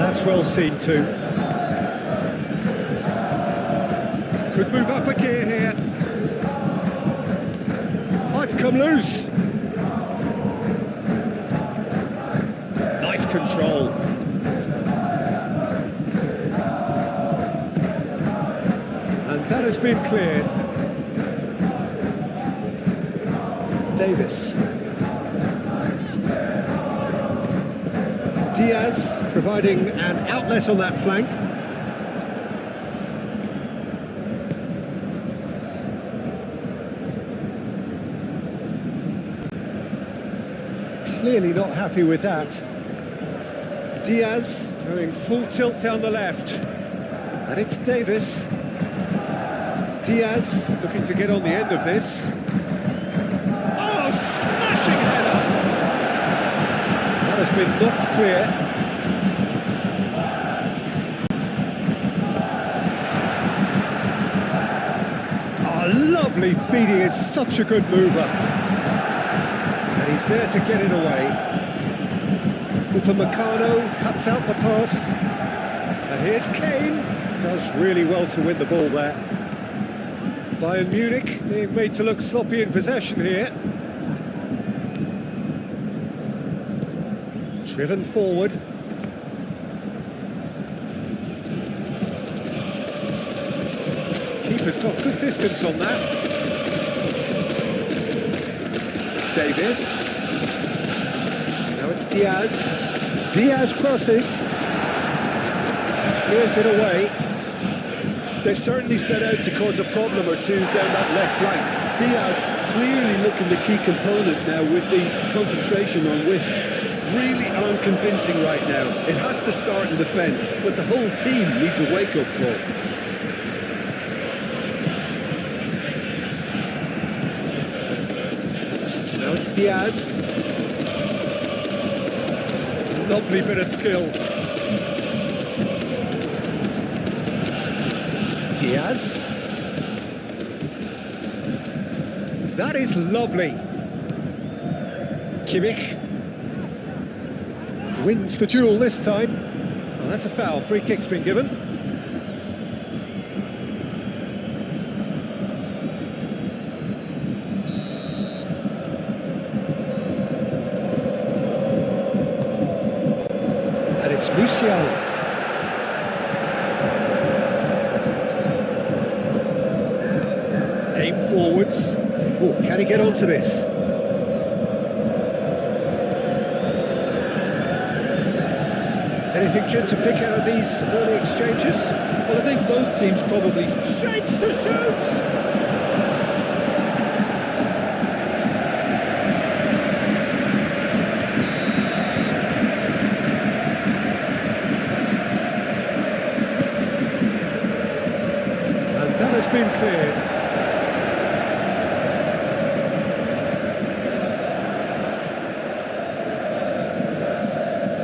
That's well seen too. Could move up a gear here. Might come loose. Nice control. And that has been cleared. Davis. Diaz providing an outlet on that flank. Clearly not happy with that. Diaz going full tilt down the left. And it's Davis. Diaz looking to get on the end of this. Oh, smashing header! That has been knocked clear. Oh, lovely feeding, is such a good mover. And he's there to get it away. Upamecano cuts out the pass. And here's Kane. Does really well to win the ball there. Bayern Munich being made to look sloppy in possession here. Driven forward. Keeper's got good distance on that. Davis. Now it's Diaz. Diaz crosses. Clears it away. They've certainly set out to cause a problem or two down that left flank. Diaz clearly looking the key component now with the concentration on width. Really unconvincing right now. It has to start in defence, but the whole team needs a wake-up call. Now it's Diaz. Lovely bit of skill. Diaz. That is lovely. Kimmich wins the duel this time. Well, that's a foul. Free kick's been given. And it's Musiala. Aim forwards. Oh, can he get onto this? Anything, Jim, to pick out of these early exchanges? Well, I think both teams probably... Shapes to shoot! And that has been cleared.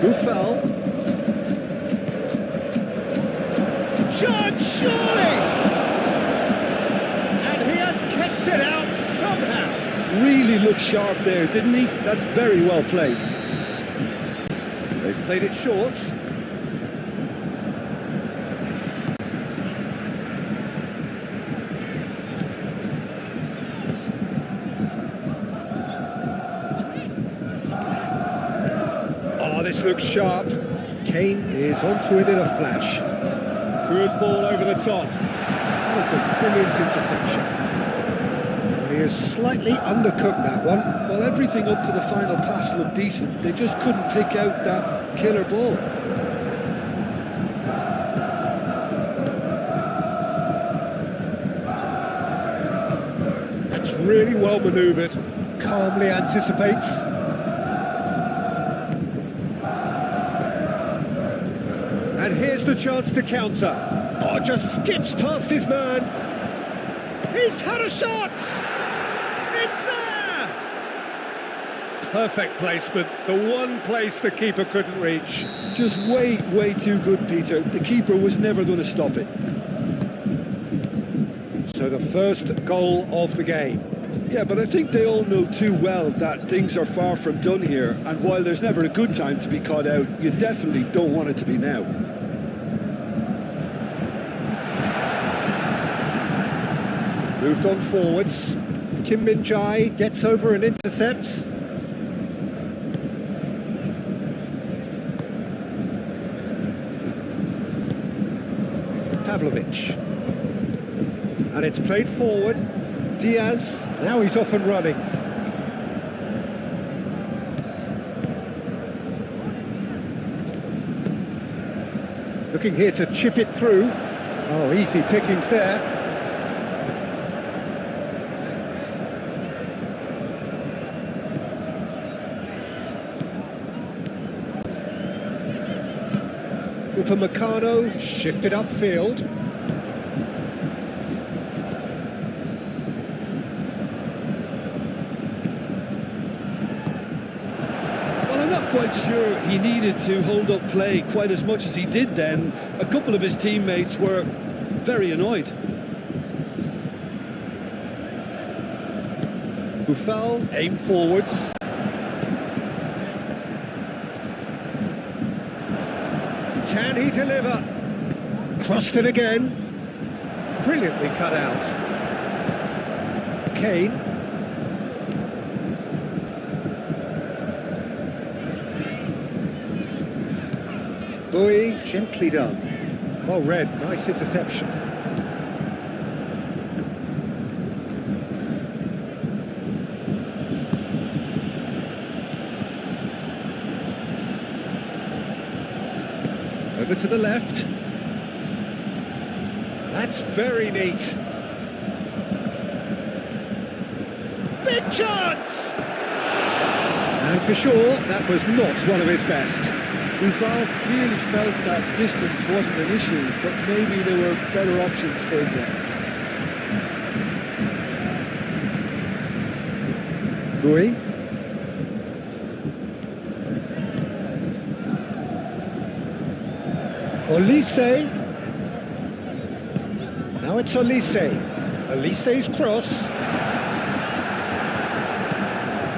Buffal. Shot, surely! And he has kept it out somehow. Really looked sharp there, didn't he? That's very well played. They've played it short. Oh, this looks sharp. Kane is onto it in a flash. Good ball over the top. That was a brilliant interception. He has slightly undercooked that one. Well, everything up to the final pass looked decent. They just couldn't pick out that killer ball. That's really well manoeuvred. Calmly anticipates. And here's the chance to counter. Oh, just skips past his man. He's had a shot! It's there! Perfect placement. The one place the keeper couldn't reach. Just way too good, Peter. The keeper was never going to stop it. So the first goal of the game. Yeah, but I think they all know too well that things are far from done here, and while there's never a good time to be caught out, you definitely don't want it to be now. Moved on forwards. Kim Min-jae gets over and intercepts. Pavlovic. And it's played forward. Diaz, now he's off and running. Looking here to chip it through. Oh, easy pickings there. Upamecano shifted upfield. Well, I'm not quite sure he needed to hold up play quite as much as he did then. A couple of his teammates were very annoyed. Buffal aim forwards. Can he deliver? Crossed it again. Brilliantly cut out. Kane. Bowie, gently done. Well read, nice interception. Over to the left. That's very neat. Big chance! And for sure, that was not one of his best. Buffal clearly felt that distance wasn't an issue, but maybe there were better options for him there. Bowie. Olise. Now it's Olise. Olise's cross.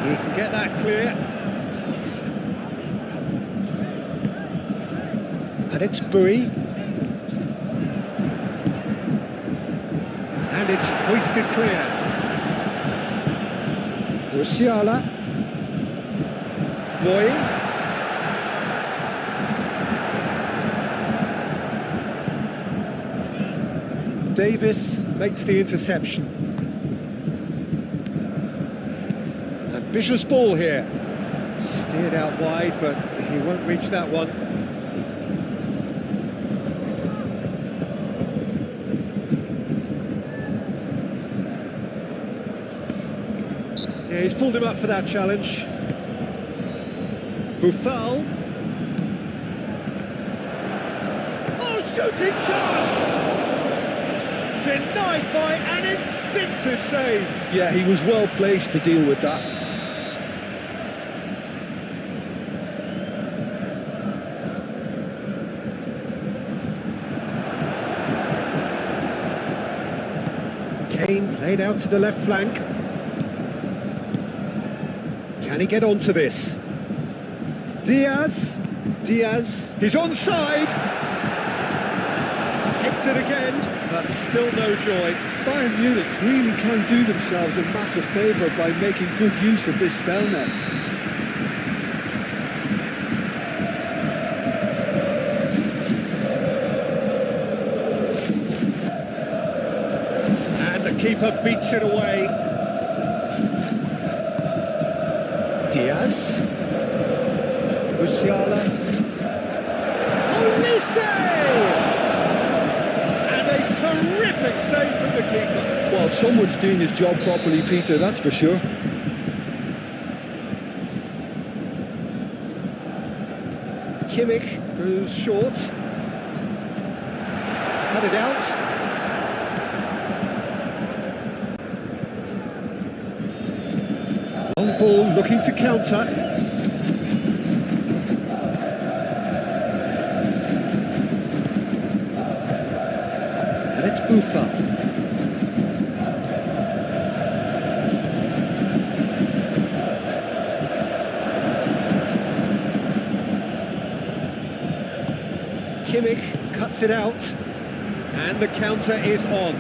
He can get that clear. And it's Bowie. And it's hoisted clear. Musiala. Bowie. Davis makes the interception. Ambitious ball here. Steered out wide, but he won't reach that one. Yeah, he's pulled him up for that challenge. Buffal. Oh, shooting chance! Denied by an instinctive save. Yeah, he was well placed to deal with that. Kane played out to the left flank. Can he get onto this? Diaz. Diaz. He's onside. Hits it again, but still no joy. Bayern Munich really can do themselves a massive favour by making good use of this spell now. And the keeper beats it away. Diaz. Musiala. Olise! Terrific save from the keeper. Well, someone's doing his job properly, Peter, that's for sure. Kimmich goes short. To cut it out. Long ball looking to counter. And it's Buffal. Kimmich cuts it out, and the counter is on.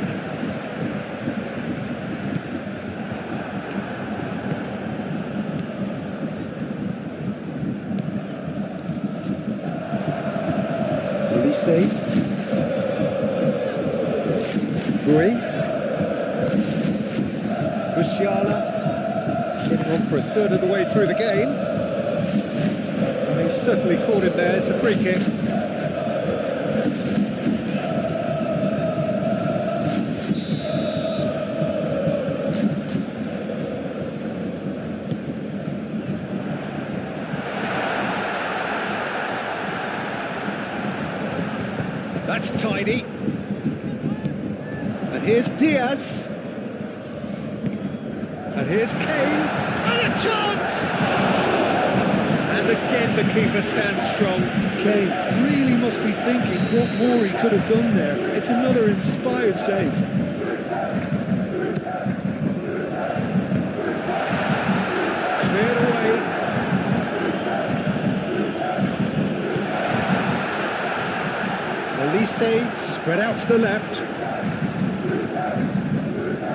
Olise. Guri. Musiala getting on for a third of the way through the game. And he's certainly caught him there. It's a free kick. That's tidy. And here's Diaz. And here's Kane. And a chance! And again the keeper stands strong. Kane really must be thinking what more he could have done there. It's another inspired save. Cleared away. Olise spread out to the left.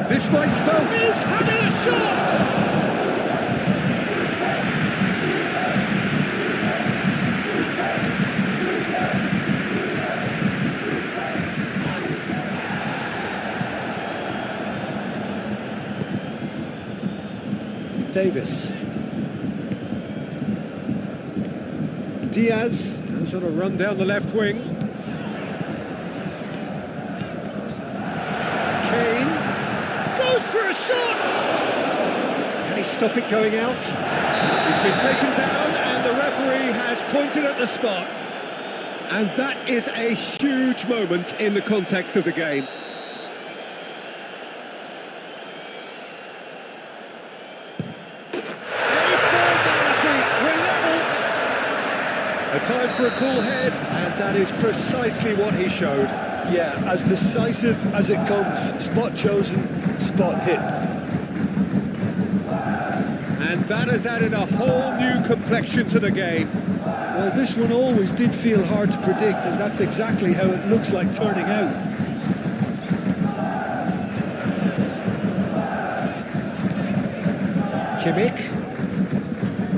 This might spell he's having a shot! Davis. Diaz goes on a run down the left wing. Kane goes for a shot! Can he stop it going out? He's been taken down and the referee has pointed at the spot. And that is a huge moment in the context of the game. A time for a cool head, and that is precisely what he showed. Yeah, as decisive as it comes. Spot chosen, spot hit. And that has added a whole new complexion to the game. Well, this one always did feel hard to predict, and that's exactly how it looks like turning out. Kimmich.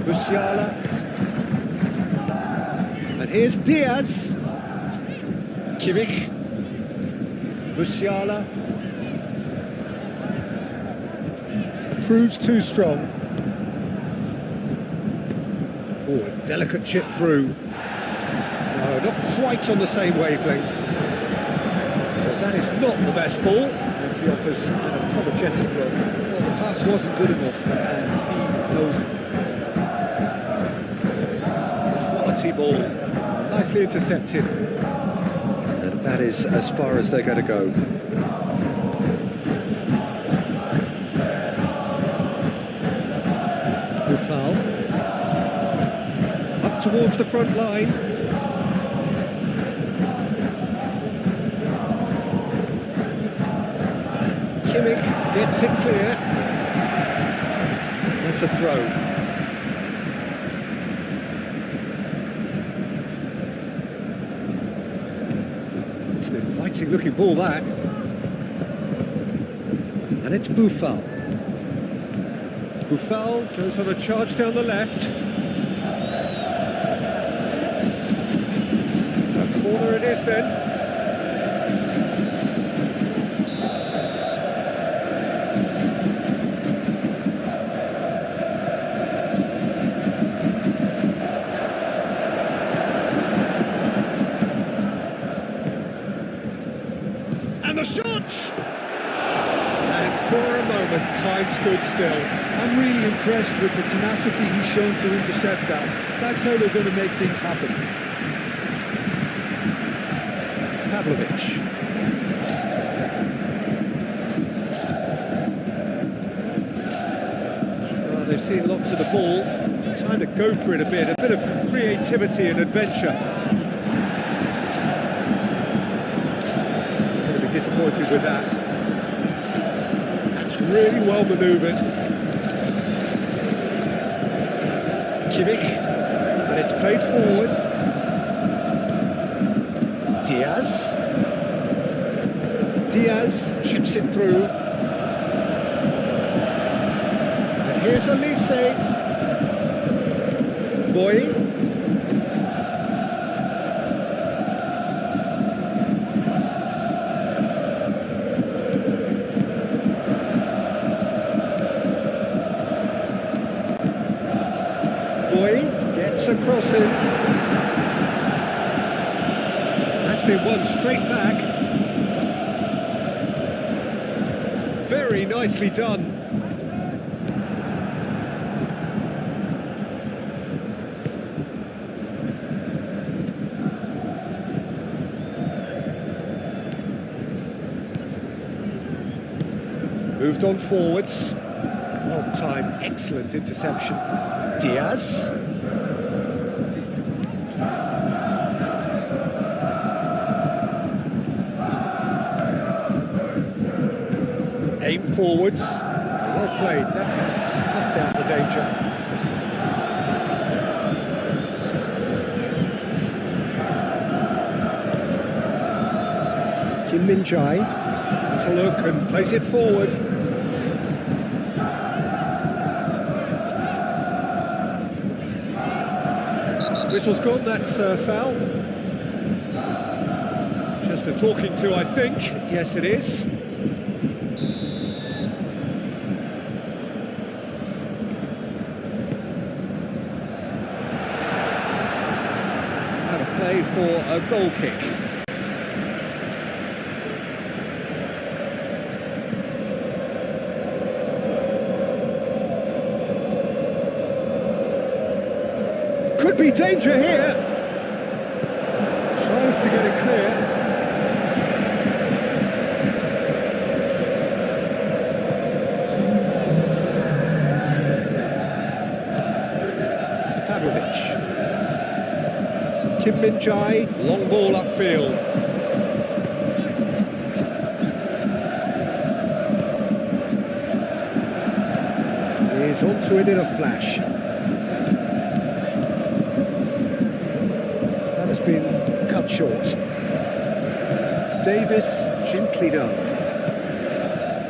Musiala. And here's Diaz. Kimmich. Musiala. Proves too strong. Oh, a delicate chip through. No, not quite on the same wavelength. But that is not the best ball. And he offers an apologetic look. Well, the pass wasn't good enough, and he knows it. Quality ball. Nicely intercepted. And that is as far as they're going to go. Foul. Up towards the front line. Kimmich gets it clear. That's a throw. It's an inviting looking ball, that. And it's Buffal. Buffal goes on a charge down the left. A corner it is then. And the shot! And for a moment, time stood still. I'm really impressed with the tenacity he's shown to intercept that. That's how they're going to make things happen. Pavlovic. Well, they've seen lots of the ball. Time to go for it a bit of creativity and adventure. He's going to be disappointed with that. That's really well manoeuvred. Kimmich, and it's played forward. Diaz. Diaz chips it through. And here's Elise. Boy. Gets across him. That's been won straight back. Very nicely done. Moved on forwards. Well timed, excellent interception. Diaz. Aim forwards. Well played. That has snuffed out the danger. Kim Min-jae. Has a look and plays it forward. Whistle's gone, that's foul. Just a talking to, I think. Yes, it is. Out of play for a goal kick. Could be danger here. Tries to get it clear. Pavlovic. Kim Min-jae, long ball upfield. He's onto it in a flash. Been cut short. Davis, gently done.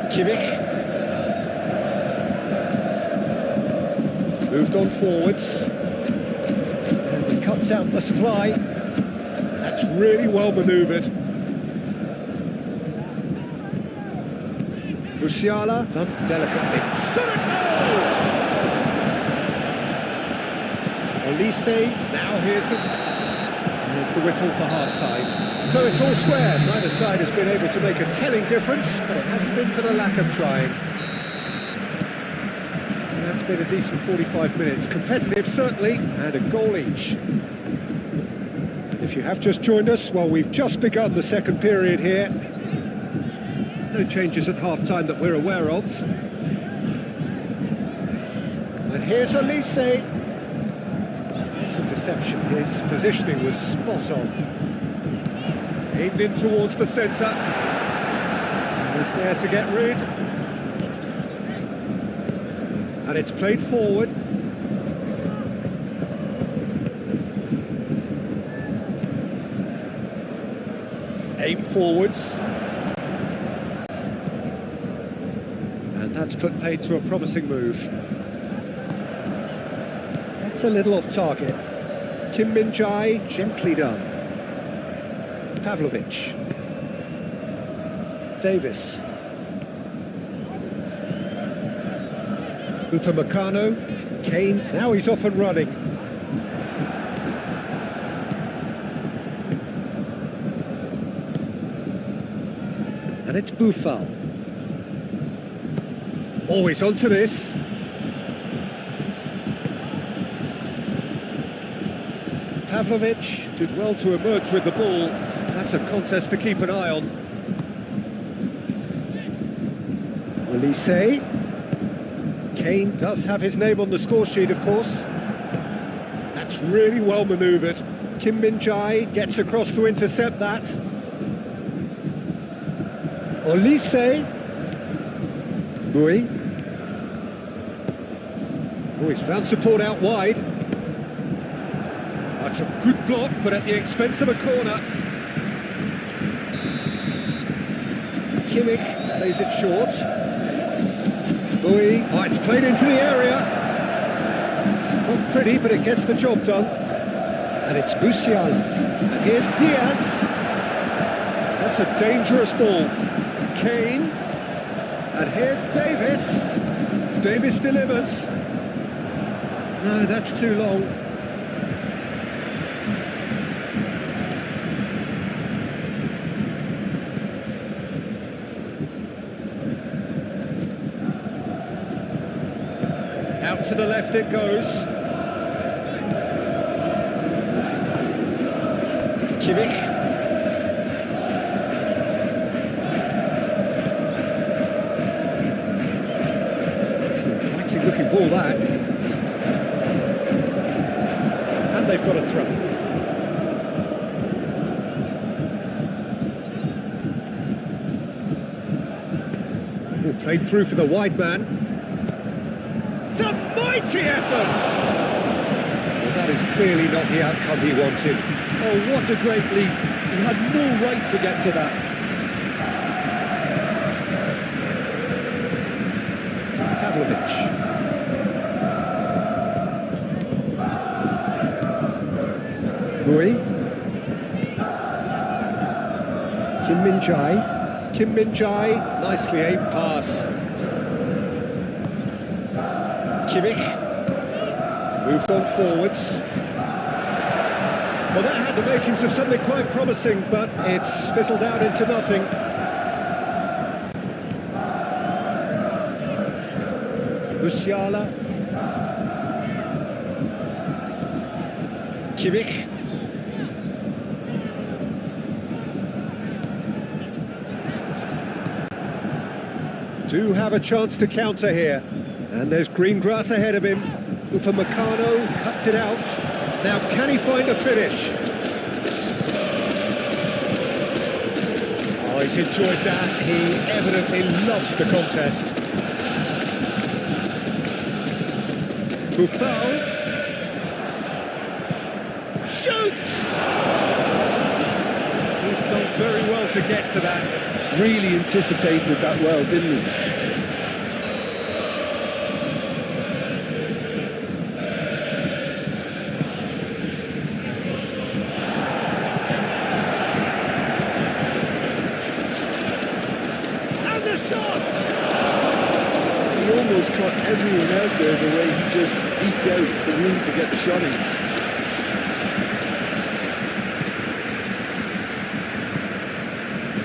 Kimmich. Moved on forwards. And he cuts out the supply. That's really well manoeuvred. Musiala, done delicately. Shot a goal! Elise, now here's the whistle for half-time. So it's all square. Neither side has been able to make a telling difference, but it hasn't been for the lack of trying. And that's been a decent 45 minutes. Competitive, certainly, and a goal each. And if you have just joined us, well, we've just begun the second period here. No changes at half-time that we're aware of. And here's Elise. Interception, his positioning was spot on. Aimed in towards the centre. He's there to get rid. And it's played forward. Aim forwards. And that's put paid to a promising move. That's a little off target. Kim Min-jae, gently done. Pavlovic. Davis. Upamecano. Kane, now he's off and running. And it's Buffal. Always onto this. Pavlovic did well to emerge with the ball. That's a contest to keep an eye on. Elise. Kane does have his name on the score sheet, of course. That's really well manoeuvred. Kim Min-jae gets across to intercept that. Elise. Bui. Oh, he's found support out wide. That's a good block, but at the expense of a corner. Kimmich plays it short. Bui, oh, it's played into the area. Not pretty, but it gets the job done. And it's Musiala. And here's Diaz. That's a dangerous ball. Kane. And here's Davis. Davis delivers. No, that's too long. Out to the left it goes. Kimmich. It's an exciting looking ball, that. And they've got a throw. Ooh, played through for the wide man. It's a mighty effort! Well, that is clearly not the outcome he wanted. Oh, what a great leap. He had no right to get to that. Pavlovic. Bui. Kim Min-jae. Kim Min-jae, nicely aimed pass. Kimmich. Moved on forwards. Well, that had the makings of something quite promising, but it's fizzled out into nothing. Musiala. Kimmich. Do have a chance to counter here. And there's green grass ahead of him. Upamecano cuts it out. Now, can he find a finish? Oh, he's enjoyed that. He evidently loves the contest. Buffon. Shoots! He's done very well to get to that. Really anticipated that well, didn't he? He almost caught everyone out there the way he just eked out the room to get the shot in.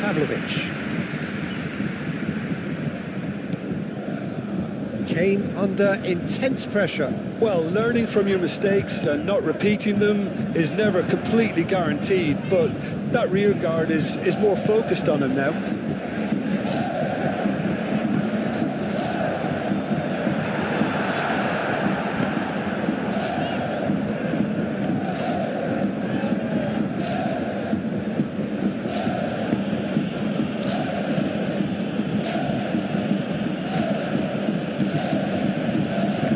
Pavlovic. Kane under intense pressure. Well, learning from your mistakes and not repeating them is never completely guaranteed, but that rear guard is more focused on him now.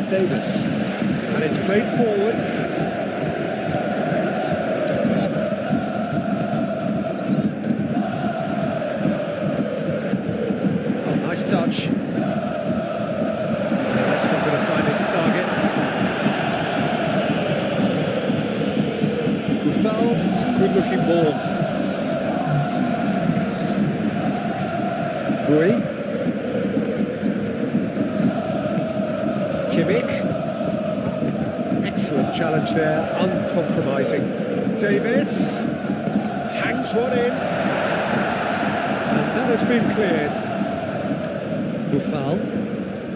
Davis, and it's played forward. Oh, nice touch. That's not going to find its target. Buffon, good looking ball. Bui. Kimmich. Excellent challenge there, uncompromising. Davis hangs one in, and that has been cleared.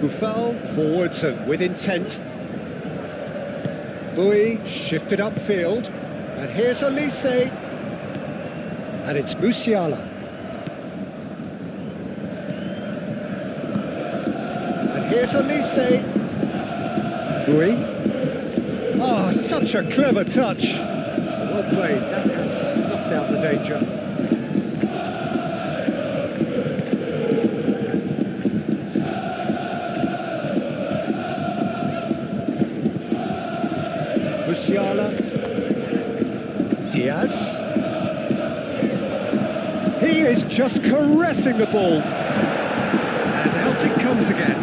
Buffon forwards and with intent. Bui shifted upfield, and here's Elise, and it's Musiala. And here's Elise. Bui. Oh, such a clever touch. Well played. That has snuffed out the danger. Musiala. Diaz. He is just caressing the ball. And out it comes again.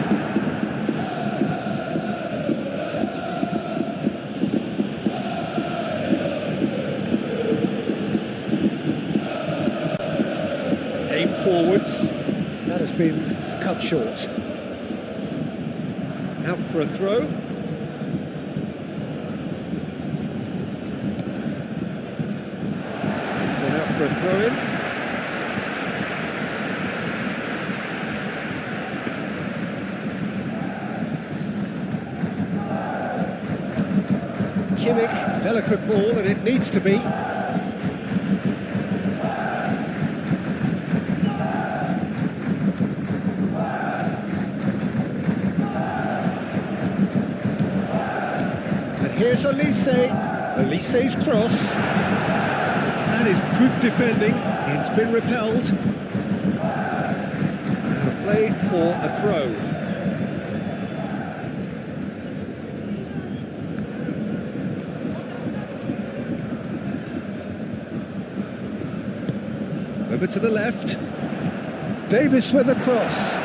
Aim forwards. That has been cut short. Out for a throw. It's gone out for a throw-in. Kimmich, delicate ball, and it needs to be. And here's Olise's cross. That is good defending. It's been repelled. Out of play for a throw. Over to the left. Davis with a cross.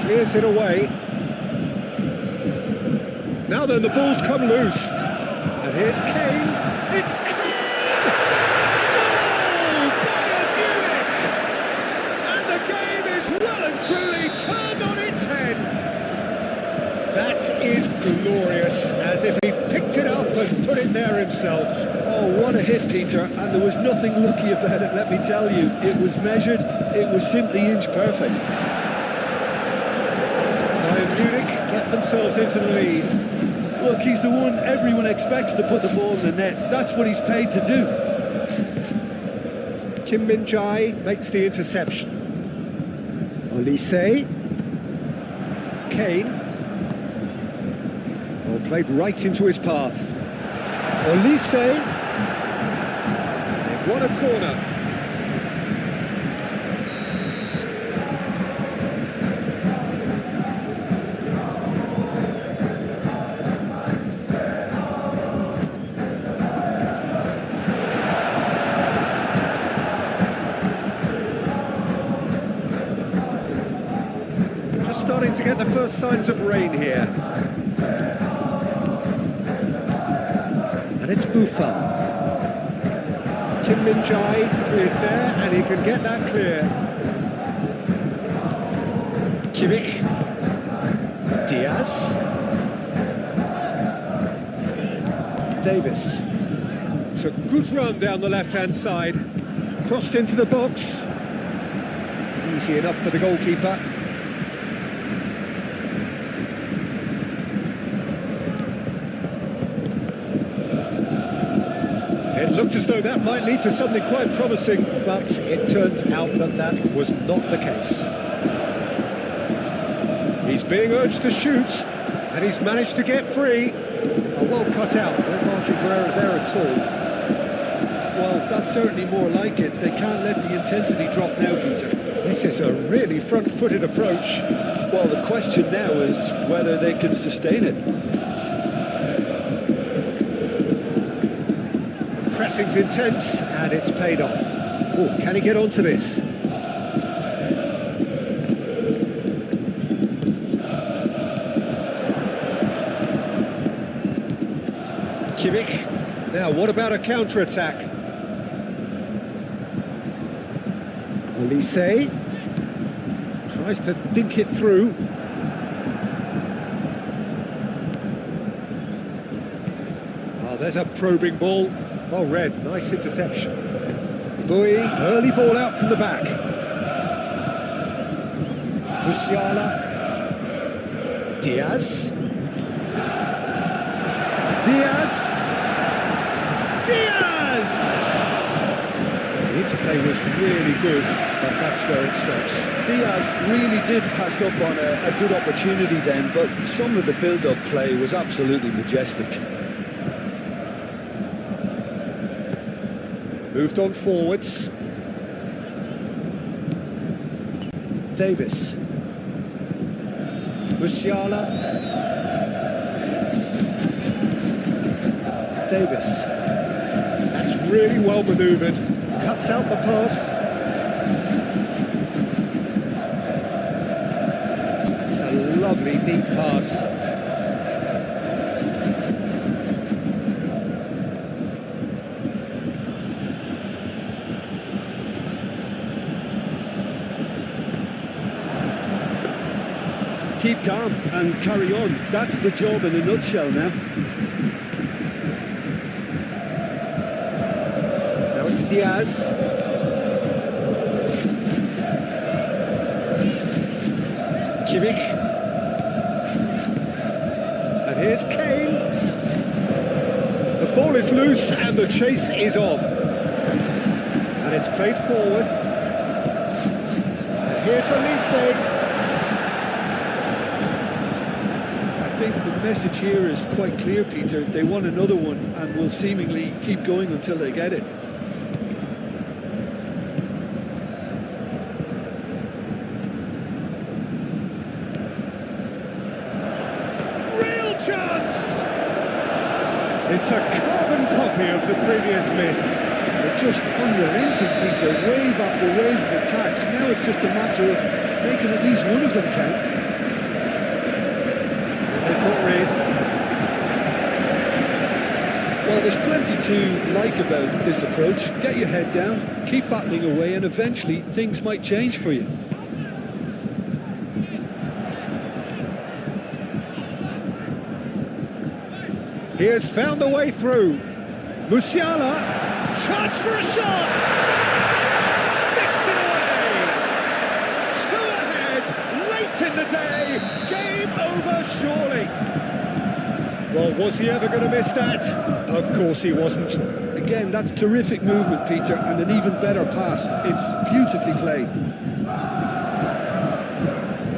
Clears it away. Now then, the ball's come loose. And here's Kane. It's Kane! Goal! Bayern Munich! And the game is well and truly turned on its head. That is glorious, as if he picked it up and put it there himself. Oh, what a hit, Peter, and there was nothing lucky about it, let me tell you. It was measured, it was simply inch perfect. Bayern Munich get themselves into the lead. Look, he's the one everyone expects to put the ball in the net. That's what he's paid to do. Kim Min-jae makes the interception. Olise. Kane. Well, played right into his path. Olise. They've won a corner. Just starting to get the first signs of rain here. And it's Buffon. Kim Min-jae is there, and he can get that clear. Kimmich. Diaz. Davis. It's a good run down the left-hand side. Crossed into the box. Easy enough for the goalkeeper. It looked as though that might lead to something quite promising, but it turned out that that was not the case. He's being urged to shoot, and he's managed to get free. A well cut out, no margin for error there at all. Well, that's certainly more like it. They can't let the intensity drop now, Peter. This is a really front-footed approach. Well, the question now is whether they can sustain it. Pressing's intense, and it's paid off. Oh, can he get onto this? Kimmich. Now, what about a counter-attack? Olise tries to dink it through. Oh, there's a probing ball. Well read, nice interception. Bui, early ball out from the back. Musiala. Diaz. Diaz! The interplay was really good, but that's where it stops. Diaz really did pass up on a good opportunity then, but some of the build-up play was absolutely majestic. Moved on forwards. Davis. Musiala. Davis. That's really well manoeuvred. cuts out the pass. That's a lovely, neat pass. Keep calm and carry on. That's the job in a nutshell now. Now it's Diaz. Kimmich. And here's Kane. The ball is loose and the chase is on. And it's played forward. And here's Olise. I think the message here is quite clear, Peter. They want another one and will seemingly keep going until they get it. Real chance! It's a carbon copy of the previous miss. They're just unrelenting, Peter. Wave after wave of attacks. Now it's just a matter of making at least one of them count. Well, there's plenty to like about this approach. Get your head down, keep battling away, and eventually things might change for you. He has found a way through. Musiala, chance for a shot! Sticks it away! 2 ahead, late in the day, game over surely. Well, was he ever going to miss that? Of course he wasn't. Again, that's terrific movement, Peter, and an even better pass. It's beautifully played.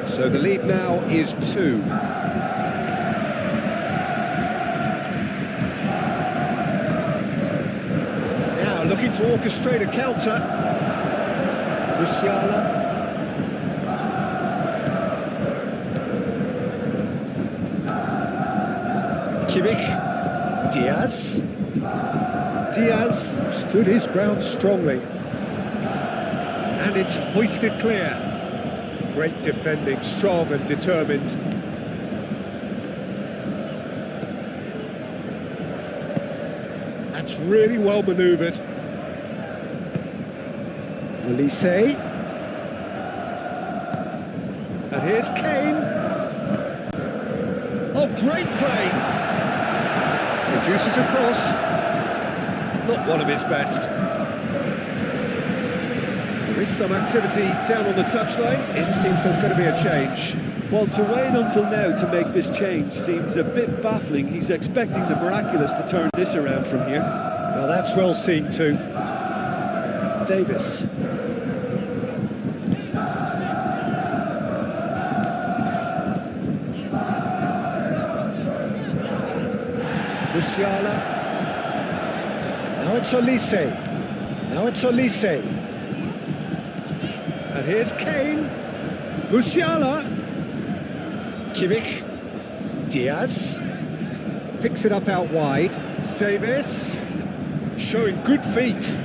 So the lead now is 2. Now looking to orchestrate a counter. Musiala. Kimmich, Diaz. Diaz stood his ground strongly. And it's hoisted clear. Great defending, strong and determined. That's really well manoeuvred. Olise. And here's Kane. Oh, great play! Reduces across. Not one of his best. There is some activity down on the touchline. It seems there's going to be a change. Well, to wait until now to make this change seems a bit baffling. He's expecting the miraculous to turn this around from here. Well, that's well seen too. Davis. Musiala. Now it's Olise. Now it's Olise. And here's Kane. Musiala. Kimmich. Diaz. Picks it up out wide. Davis. Showing good feet.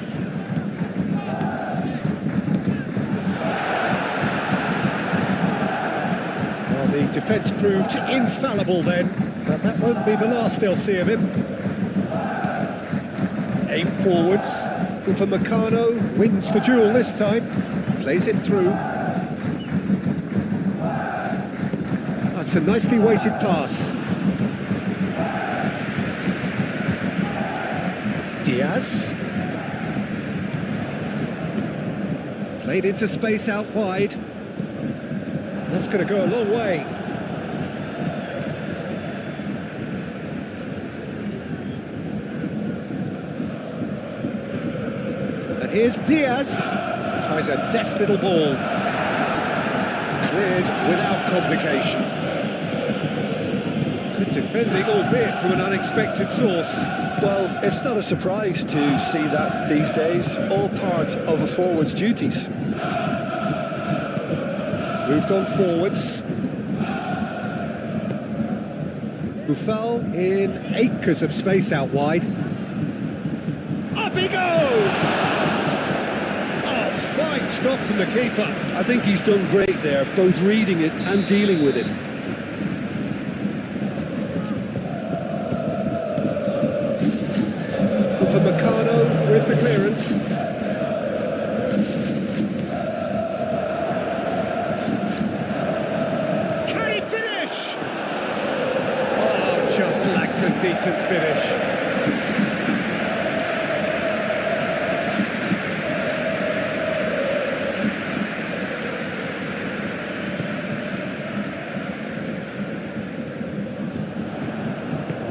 Well, the defence proved infallible then. But that won't be the last they'll see of him. Aim forwards. Upamecano wins the duel this time. Plays it through. That's a nicely weighted pass. Diaz. Played into space out wide. That's going to go a long way. Here's Diaz, tries a deft little ball. Cleared without complication. Good defending, albeit from an unexpected source. Well, it's not a surprise to see that these days, all part of a forward's duties. Moved on forwards. Buffal in acres of space out wide. Up he goes! stop from the keeper. I think he's done great there, both reading it and dealing with it. Upamecano with the clearance. Can he finish? Oh, just lacked a decent finish.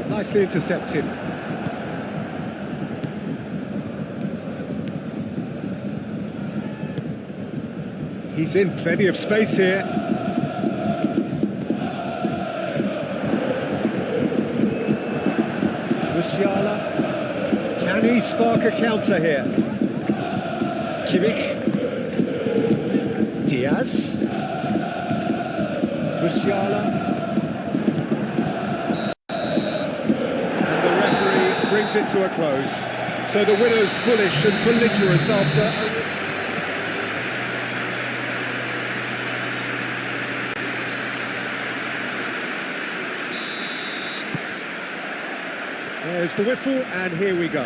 Nicely intercepted. He's in plenty of space here. Musiala. Can he spark a counter here? Kimmich. Diaz. Musiala. Brings it to a close. So the winner's bullish and belligerent after... There's the whistle, and here we go.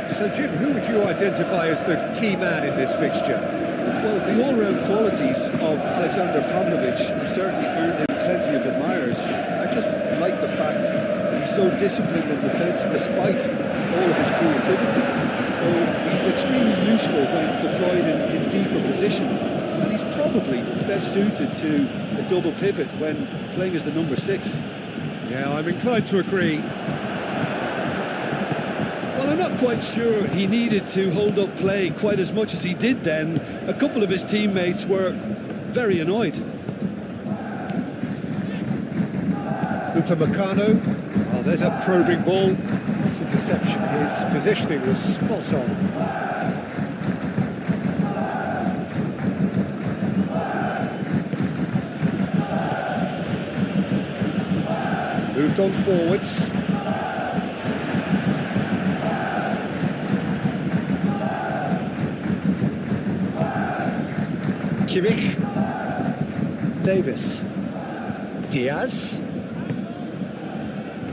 So, Jim, who would you identify as the key man in this fixture? Well, the all-round qualities of Alexander Pavlovich certainly earned him plenty of admirers. I just like the fact he's so disciplined in defence despite all of his creativity. So he's extremely useful when deployed in deeper positions, and he's probably best suited to a double pivot when playing as the number 6. Yeah, I'm inclined to agree. Well, I'm not quite sure he needed to hold up play quite as much as he did then. A couple of his teammates were very annoyed. Upamecano. Oh, there's a probing ball. This interception. His positioning was spot on. Moved on forwards. Kimmich. Davis. Diaz.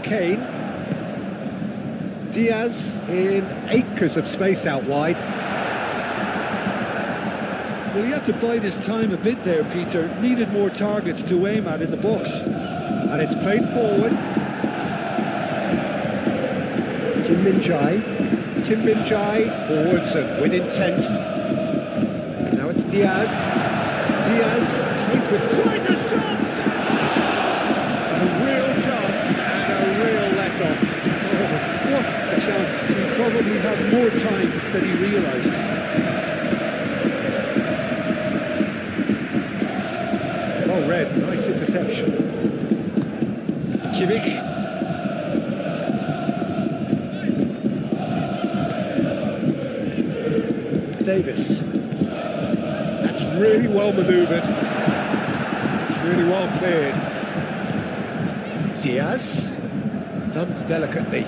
Kane. Diaz in acres of space out wide. Well, he had to bide his time a bit there, Peter. Needed more targets to aim at in the box. And it's played forward. Kim Min-jae. Kim Min-jae forwards and with intent. Now it's Diaz. Diaz played with tries a shot. A real chance and a real let-off. Oh, what a chance. He probably had more time than he realised. Well read, nice interception. Kimmich. Davis. That's really well manoeuvred. It's really well cleared. Diaz. Done delicately.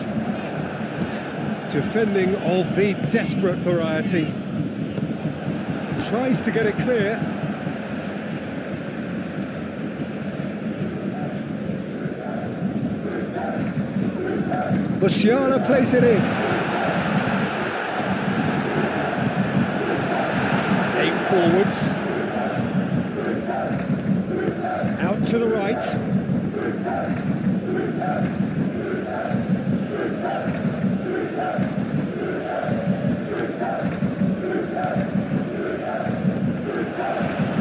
Defending of the desperate variety. Tries to get it clear. Musiala plays it in. Aim forwards. Out to the right.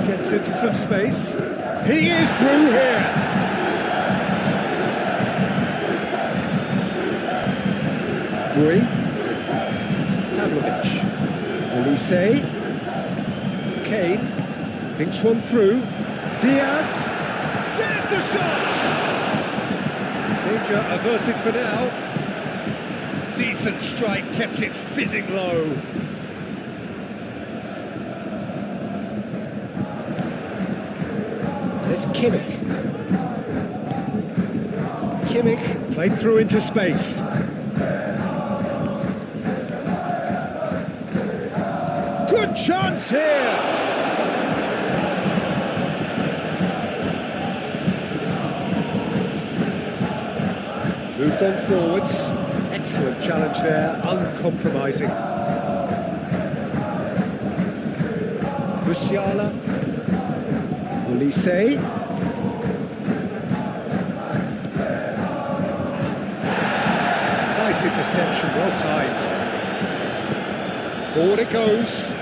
Gets into some space. He is through here. Rui, Pavlovich, Olise, Kane, thinks one through, Diaz, there's the shot! Danger averted for now. Decent strike, kept it fizzing low. There's Kimmich. Kimmich played through into Good chance here! Moved on forwards. Excellent challenge there, uncompromising. Musiala. Olise. Nice interception, well timed. Forward it goes.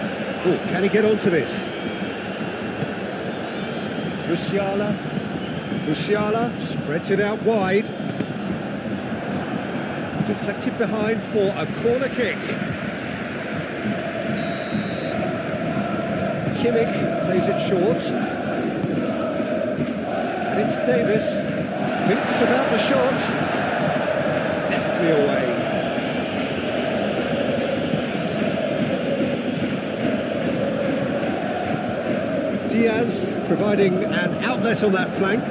Oh, can he get onto this? Musiala. Musiala spreads it out wide. Deflected behind for a corner kick. Kimmich plays it short. And it's Davis. Thinks about the shot. Deftly away. Diaz providing an outlet on that flank.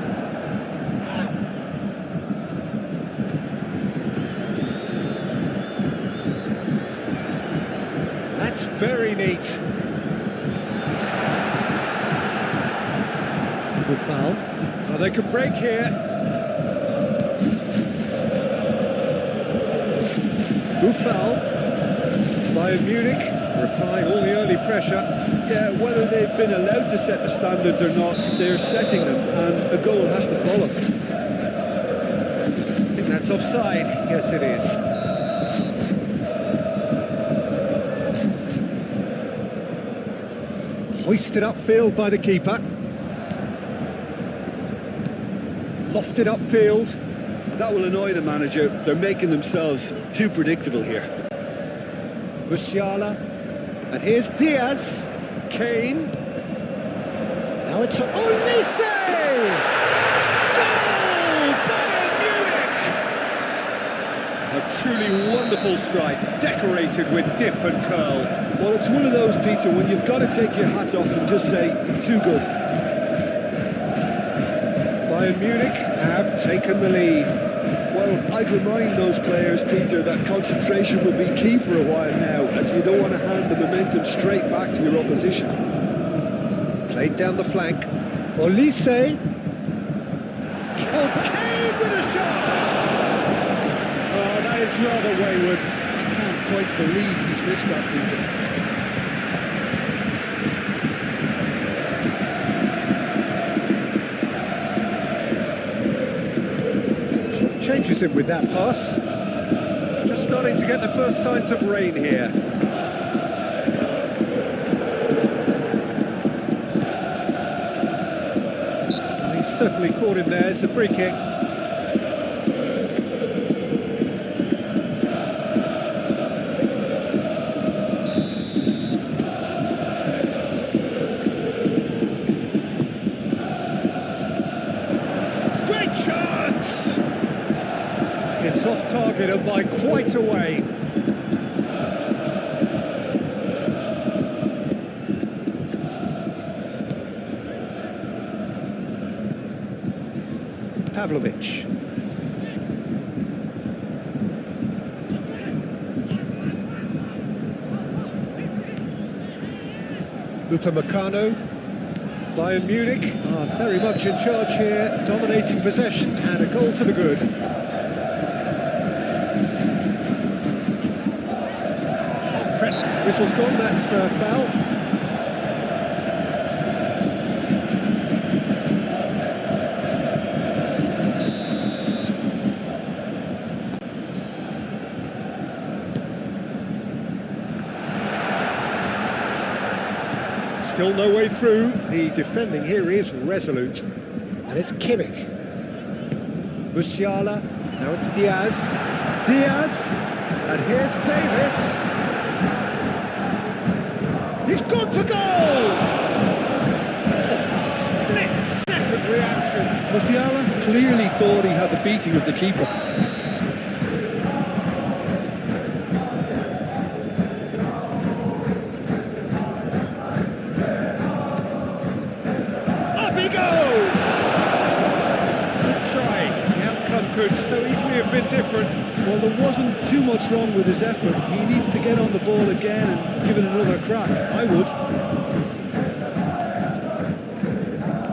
That's very neat. Foul. Oh, they could break here. Buffal. Bayern Munich replying all the early pressure. Yeah, whether they've been allowed to set the standards or not, they're setting them, and a goal has to follow. I think that's offside. Yes, it is. Hoisted upfield by the keeper. Lofted upfield. That will annoy the manager. They're making themselves too predictable here. Musiala. And here's Diaz. Kane. Now it's Olise! Goal! Bayern Munich! A truly wonderful strike, decorated with dip and curl. Well, it's one of those, Peter, when you've got to take your hat off and just say, too good. Bayern Munich have taken the lead. Well, I'd remind those players, Peter, that concentration will be key for a while now, as you don't want to hand the momentum straight back to your opposition. Played down the flank. Olise. Kane with a shot! Oh, that is rather wayward. I can't quite believe he's missed that, Peter. Changes him with that pass. Just starting to get the first signs of rain here. He certainly caught him there. It's a free kick. Great chance! It's off target and by quite a way. Pavlovic. Upamecano. Bayern Munich are very much in charge here, dominating possession and a goal to the good. Whistle's gone, that's foul. Still no way through. The defending here is resolute. And it's Kimmich. Musiala. Now it's Diaz. Diaz. And here's Davis. He's gone for goal! Split-second reaction. Musiala clearly thought he had the beating of the keeper. Up he goes! Good try. The outcome could so easily have been different. Well, there wasn't too much wrong with his effort. He needs to get on the ball again and give it another crack. I would.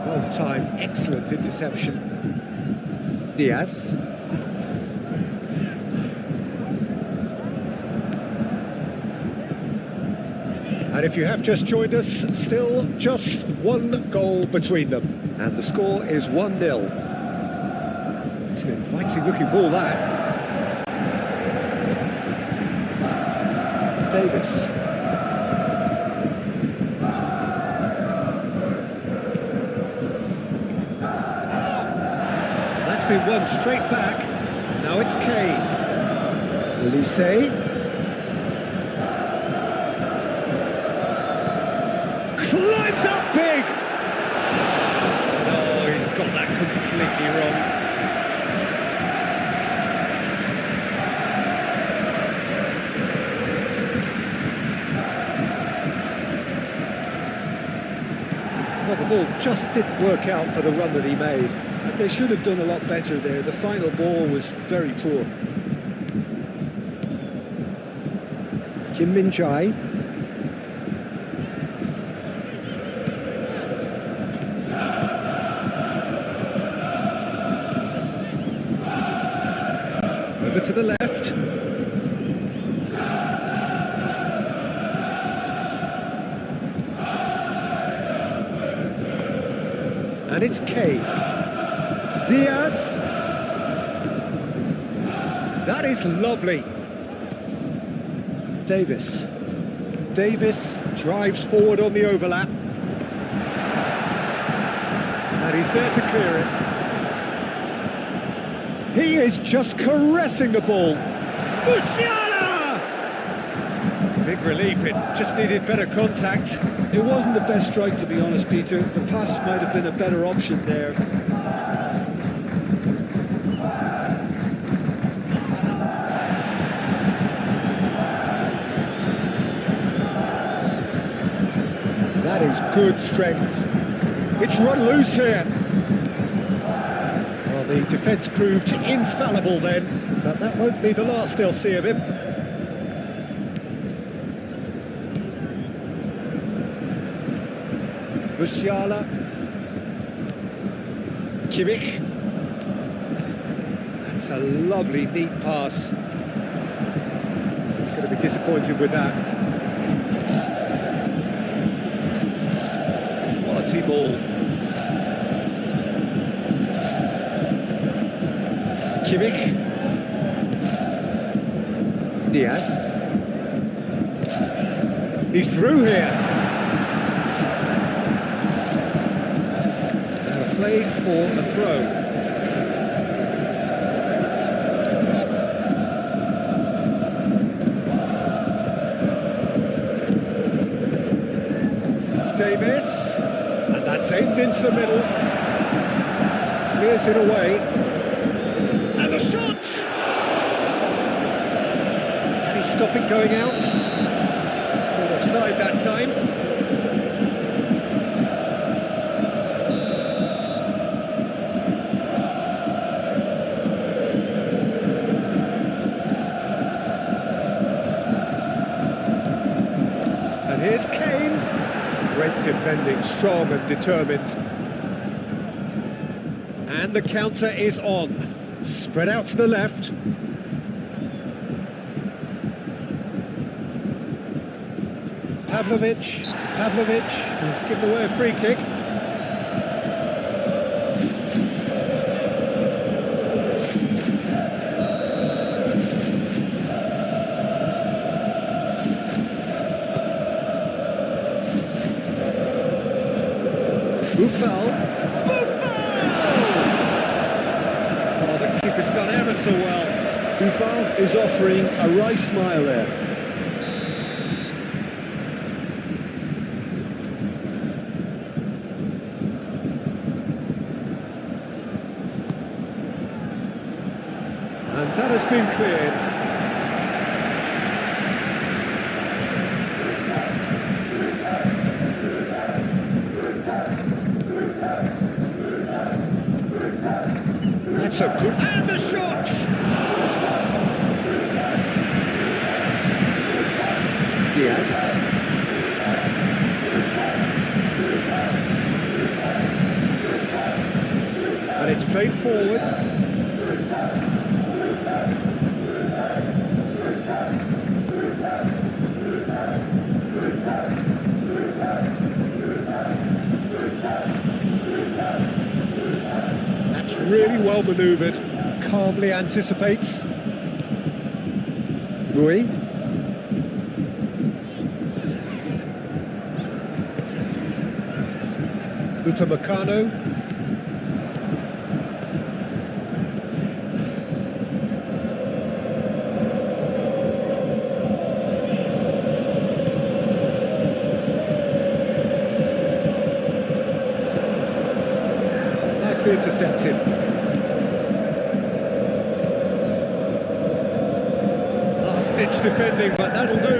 Well timed, excellent interception. Diaz. And if you have just joined us, still just one goal between them. And the score is 1-0. It's an inviting looking ball, that. Davis. And that's been won straight back. Now it's Kane. Elise. Climbs up big! Oh, he's got that completely wrong. Well, the ball just didn't work out for the run that he made. They should have done a lot better there. The final ball was very poor. Kim Min-jae. Over to the left. And it's Kane. Diaz. That is lovely. Davis. Davis drives forward on the overlap. And he's there to clear it. He is just caressing the ball. Musiala! Big relief, it just needed better contact. It wasn't the best strike, to be honest, Peter. The pass might have been a better option there. That is good strength. It's run loose here. Well, the defence proved infallible then, but that won't be the last they'll see of him. Musiala. Kimmich. That's a lovely, neat pass. He's going to be disappointed with that. Quality ball. Kimmich. Diaz. He's through here. Play for a throw. Davis, and that's aimed into the middle. Clears it away. And the shot! Can he stop it going out? Called offside that time. Here's Kane. Great defending, strong and determined. And the counter is on. Spread out to the left. Pavlovic has given away a free kick. Buffal! Oh, the keeper's done ever so well. Buffal is offering a wry smile there. And that has been cleared. That's a good... And the shot! And it's played forward. That's really well manoeuvred. Calmly anticipates. Rui. Upamecano. Nicely intercepted. Last-ditch defending, but that'll do.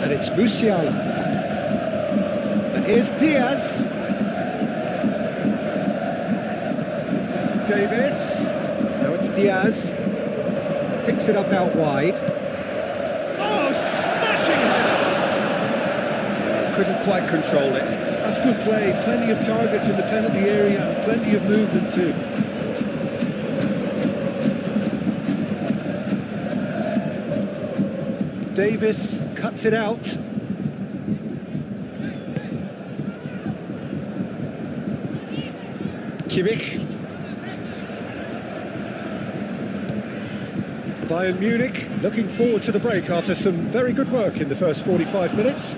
And it's Musiala. And here's Diaz. Davis. Now it's Diaz. Picks it up out wide. Oh, smashing header! Couldn't quite control it. That's good play. Plenty of targets in the penalty area and plenty of movement too. Davis cuts it out. Kimmich. Bayern Munich looking forward to the break after some very good work in the first 45 minutes.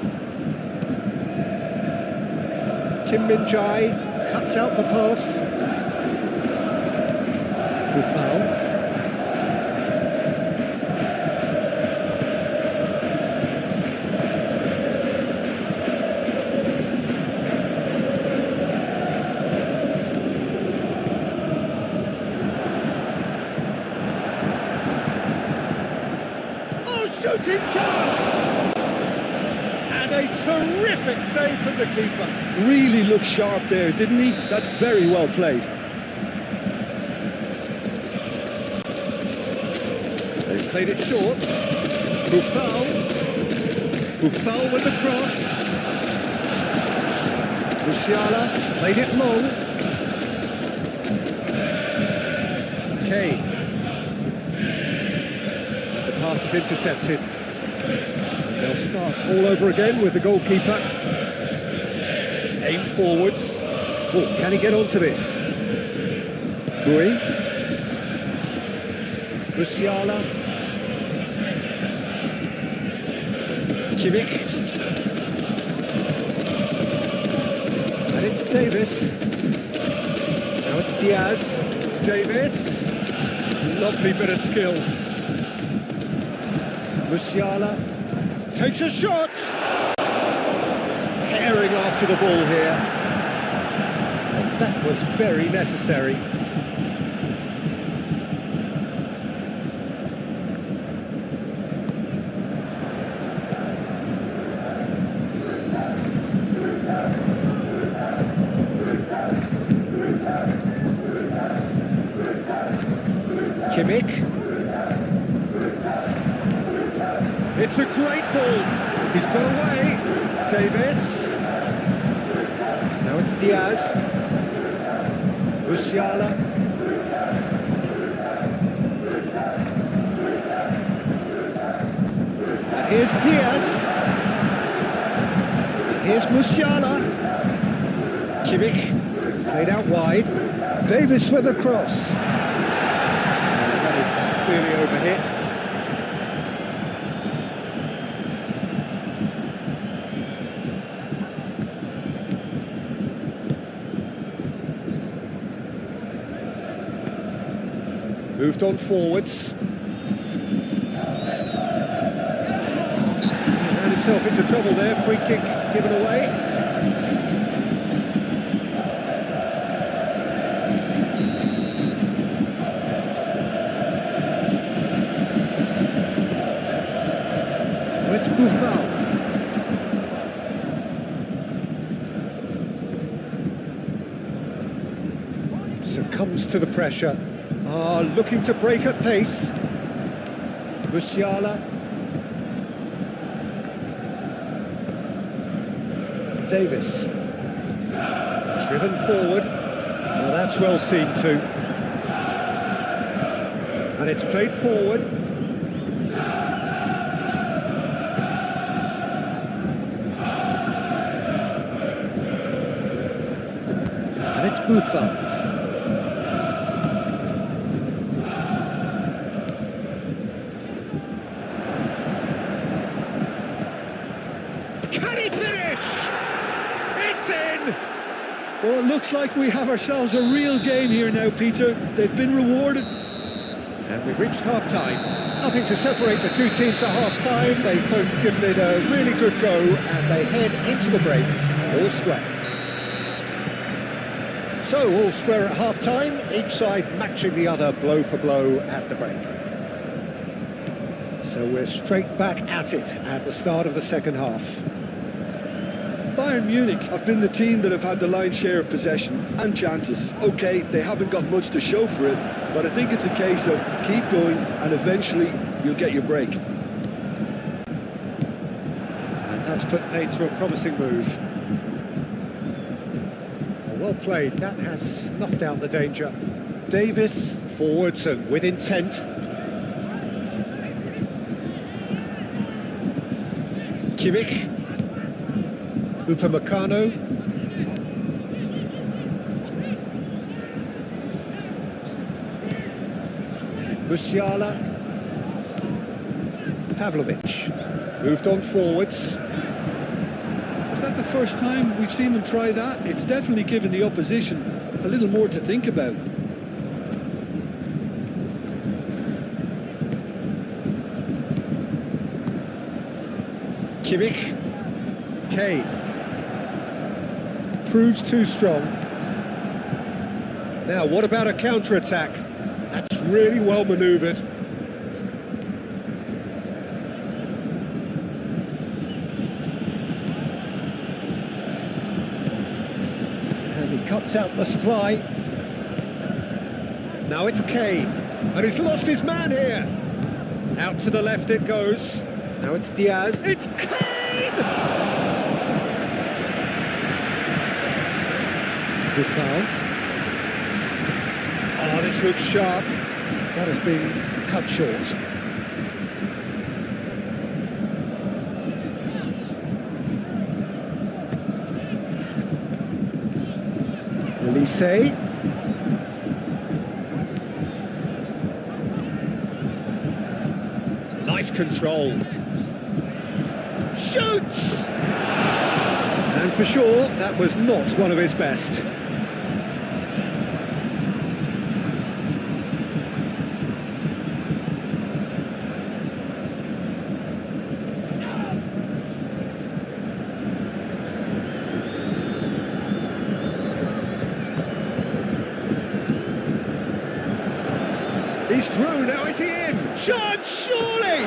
Kim Min-jae cuts out the pass. Buffal. Shooting chance! And a terrific save from the keeper. Really looked sharp there, didn't he? That's very well played. They've played it short. Buffal. Buffal with the cross. Musiala played it long. Kane. Pass is intercepted. They'll start all over again with the goalkeeper. Aim forwards. Oh, can he get onto this? Rui. Musiala. Kimmich. And it's Davis. Now it's Diaz. Davis. Lovely bit of skill. Musiala takes a shot! Herring after the ball here. And that was very necessary. Kimmich. It's a great ball. He's got away. Davis. Now it's Diaz. Musiala. And here's Diaz. And here's Musiala. Kimmich. Played out wide. Davis with a cross. That is clearly overhit. Moved on forwards. Ran himself into trouble there. Free kick given away. Now it's Buffal. succumbs to the pressure. Looking to break at pace. Musiala. Davis. Driven forward. Now that's well seen too. And it's played forward. And it's Buffon. Can he finish? It's in! Well, it looks like we have ourselves a real game here now, Peter. They've been rewarded. And we've reached half-time. Nothing to separate the two teams at half-time. They've both given it a really good go, and they head into the break all square. So, all square at half-time, each side matching the other blow for blow at the break. So we're straight back at it at the start of the second half. Bayern Munich have been the team that have had the lion's share of possession and chances. OK, they haven't got much to show for it, but I think it's a case of keep going and eventually you'll get your break. And that's put paid to a promising move. Well played, that has snuffed out the danger. Davis, forwards and with intent. Kimmich. Upamecano. Musiala. Pavlovic. Moved on forwards. Is that the first time we've seen them try that? It's definitely given the opposition a little more to think about. Kimmich. Kane. Proves too strong. Now, what about a counter-attack? That's really well manoeuvred. And he cuts out the supply. Now it's Kane. And he's lost his man here. Out to the left it goes. Now it's Diaz. It's Kane! Good foul. Oh, this looks sharp. That has been cut short. Elise. Nice control. Shoots! And for sure, that was not one of his best. He's through, now is he in? Shot, surely!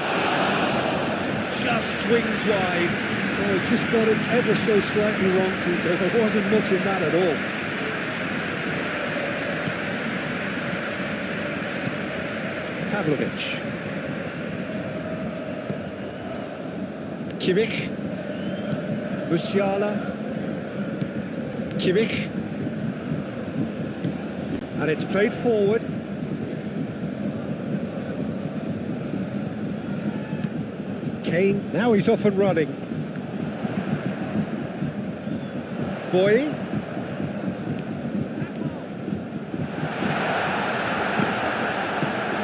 Just swings wide. Oh, just got it ever so slightly wrong, Peter. There wasn't much in that at all. Pavlovic. Kimmich. Musiala. Kimmich. And it's played forward. Kane, now he's off and running. Boy.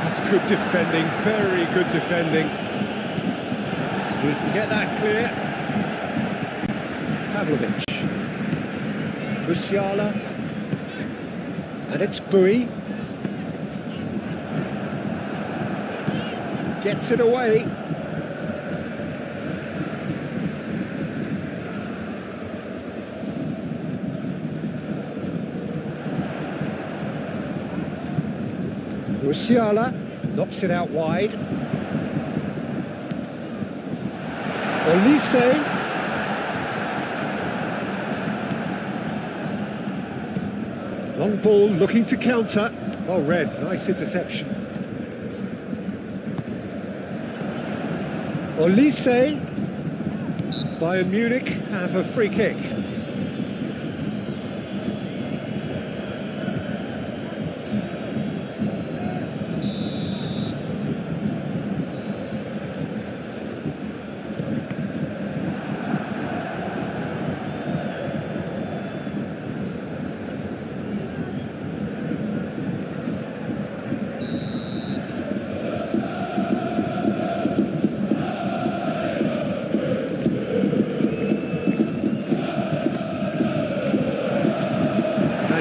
That's good defending, very good defending. He can get that clear. Pavlovic. Musiala. And it's Bui. Gets it away. Musiala knocks it out wide. Elise. Long ball looking to counter. Well read, nice interception. Olise. Bayern Munich have a free kick.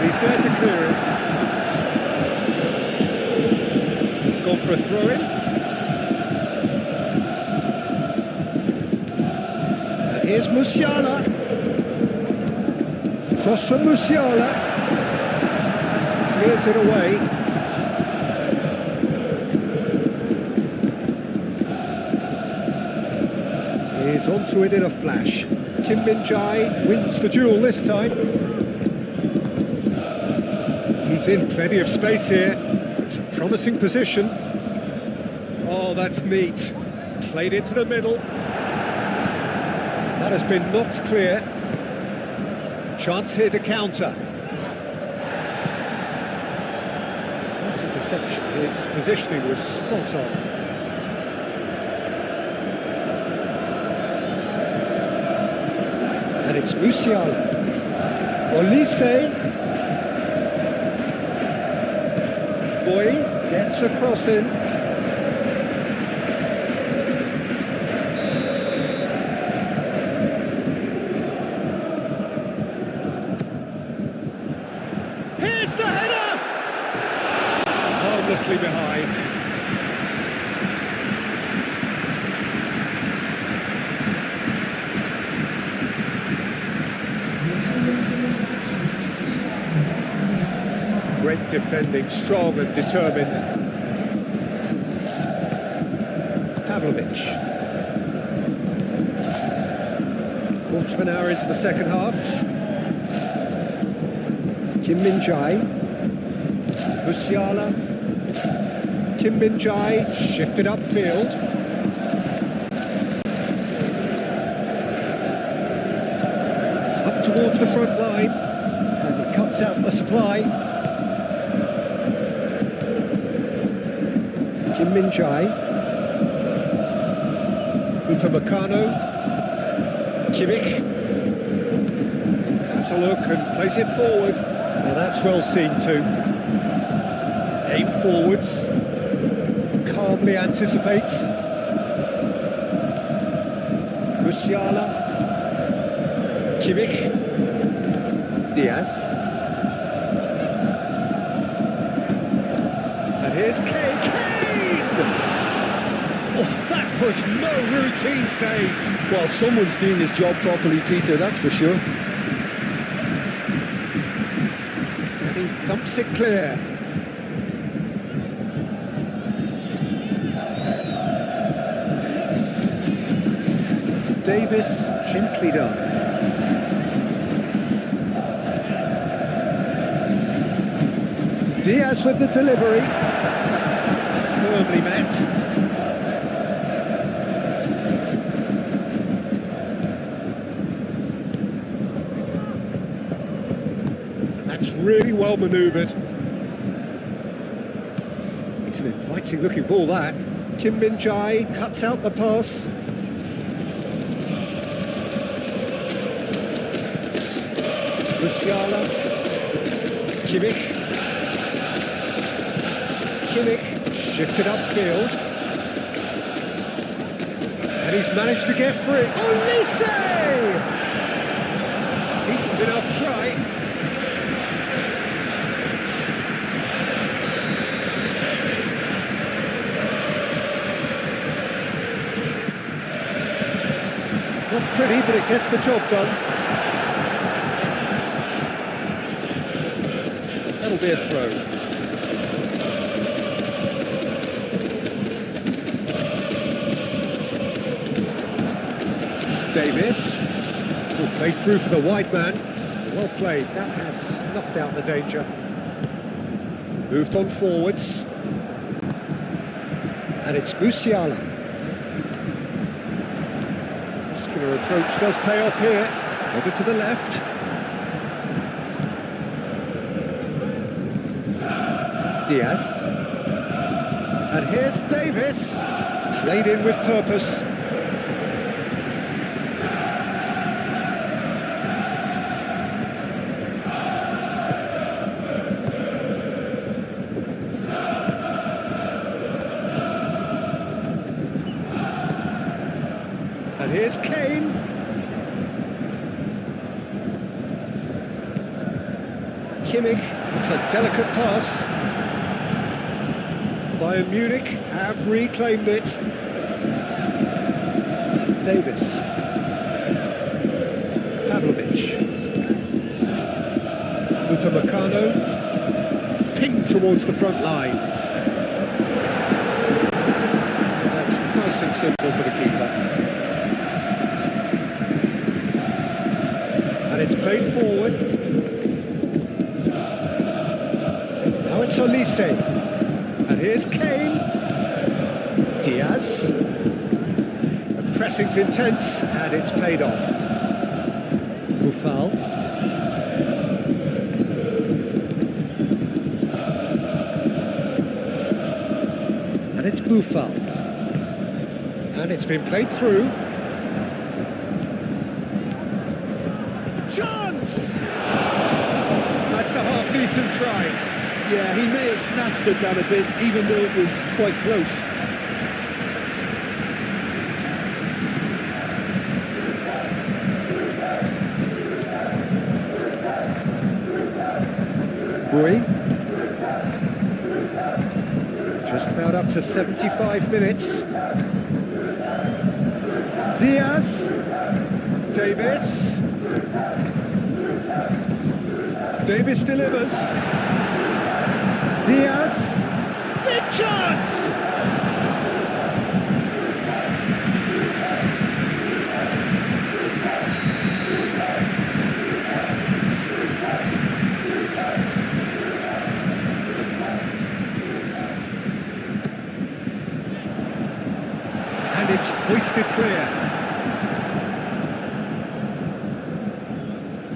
He's there to clear it. He's gone for a throw-in. And here's Musiala. Cross from Musiala. Clears it away. He's onto it in a flash. Kim Min-jae wins the duel this time. He's in plenty of space here. It's a promising position. Oh, that's neat. Played into the middle. That has been knocked clear. Chance here to counter. Nice interception. His positioning was spot on. And it's Musiala. Olise. Boy gets a cross in. Here's the header! Harmlessly behind. Great defending, strong and determined. Pavlovic. Quarter of an hour into the second half. Kim Min-jae. Musiala. Kim Min-jae shifted upfield. Up towards the front line. And he cuts out the supply. Kim Min-jae, Upamecano, Kimmich, has a look and plays it forward. Now that's well seen too. Aim forwards, calmly anticipates. Musiala, Kimmich, Diaz. And here's Kane. Oh, that was no routine save. Well, someone's doing his job properly, Peter, that's for sure. And he thumps it clear. Davis, gently done. Diaz with the delivery. Firmly met. That's really well manoeuvred. It's an inviting looking ball, that. Kim Min-jae cuts out the pass. Musiala. Kimmich. Kimmich shifted upfield. And he's managed to get free. Olise! Decent enough try. Not pretty, but it gets the job done. That'll be a throw. Davis will play through for the wide man. Well played, that has snuffed out the danger. Moved on forwards. And it's Musiala. Muscular approach does pay off here. Over to the left. Diaz. And here's Davis. Played in with purpose. And here's Kane. Kimmich, it's a delicate pass. Bayern Munich have reclaimed it. Davis. Pavlovic. Upamecano. Pinged towards the front line. That's nice and simple for the keeper. And it's played forward. Now it's Olise. And here's Kane. Diaz. The pressing's intense, and it's paid off. Buffal. And it's Buffal. And it's been played through. Chance! That's a half-decent try. Yeah, he may have snatched at that a bit, even though it was quite close. Rui. Just about up to 75 minutes. Diaz. Davis. Davis delivers. Diaz. Big chance! And it's hoisted clear.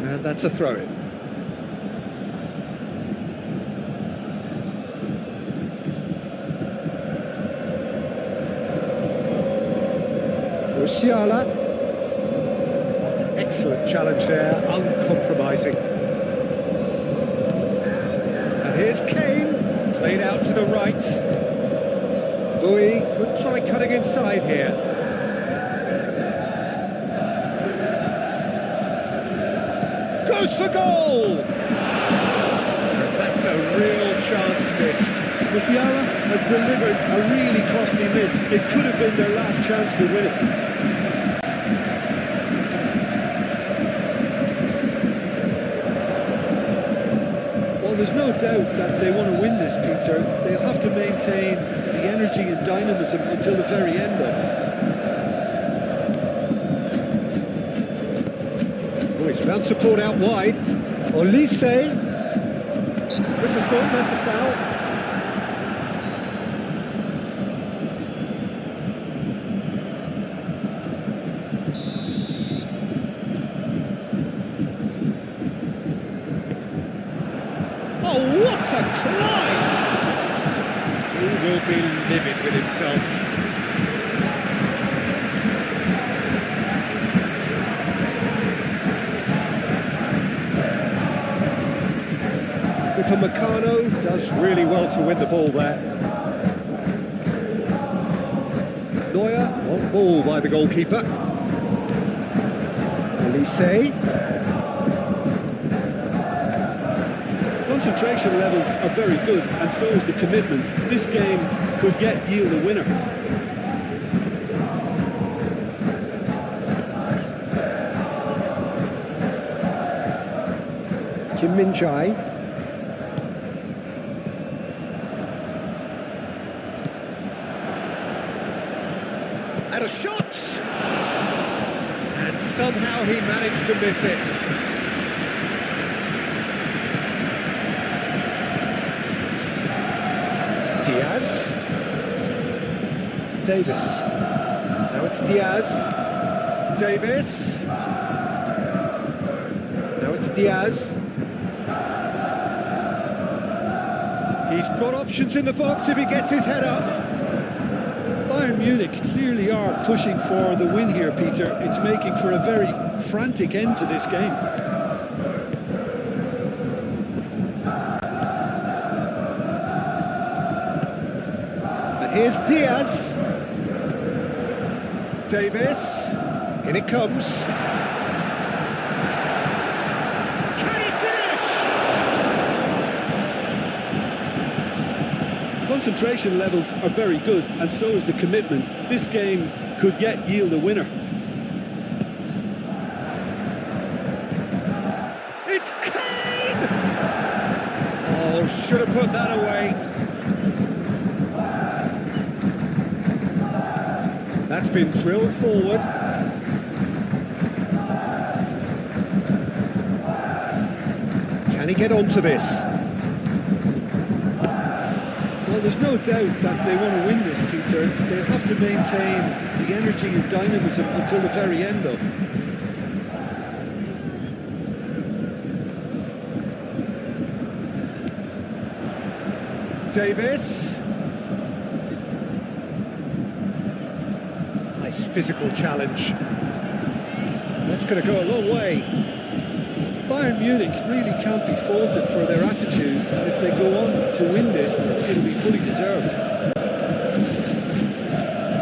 And that's a throw-in. Musiala. Excellent challenge there, uncompromising. And here's Kane, played out to the right. Bui could try cutting inside here. Goes for goal! And that's a real chance missed. Musiala has delivered a really costly miss. It could have been their last chance to win it. Well, there's no doubt that they want to win this, Peter. They'll have to maintain the energy and dynamism until the very end, though. Oh, he's found support out wide. Olise. This has gone, that's a foul. Oh, what a climb! He will be livid with himself. Upamecano does really well to win the ball there. Neuer, on ball by the goalkeeper. Olise. Concentration levels are very good, and so is the commitment. This game could yet yield a winner. Kim Min-jae. And a shot! And somehow he managed to miss it. Diaz. Davis. Now it's Diaz. Davis. Now it's Diaz. He's got options in the box if he gets his head up. Bayern Munich clearly are pushing for the win here, Peter. It's making for a very frantic end to this game. And here's Diaz. Davis. In it comes. Can he finish? Concentration levels are very good, and so is the commitment. This game could yet yield a winner. It's Kane! Oh, should have put that away. That's been drilled forward. Can he get onto this? Well, there's no doubt that they want to win this, Peter. They'll have to maintain the energy and dynamism until the very end, though. Davis. Nice physical challenge. That's going to go a long way. Bayern Munich really can't be faulted for their attitude, and if they go on to win this, it'll be fully deserved.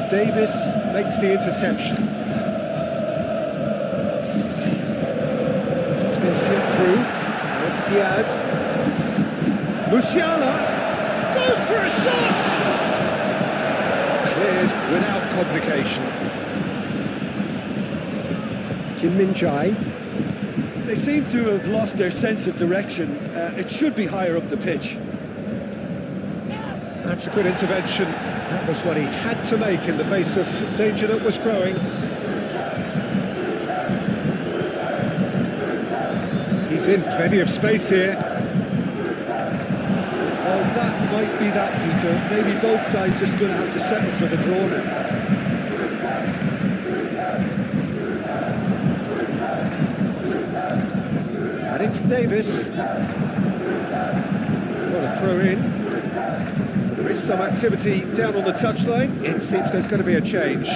Davis makes the interception. It's going to slip through. Now it's Diaz. Musiala goes for a shot! Cleared without complication. Kim Min-jae. They seem to have lost their sense of direction. It should be higher up the pitch. That's a good intervention. That was what he had to make in the face of danger that was growing. He's in plenty of space here. Well, that might be that, Peter. Maybe both sides just going to have to settle for the draw now. And it's Davis. Got a throw in. There is some activity down on the touchline. It seems there's going to be a change.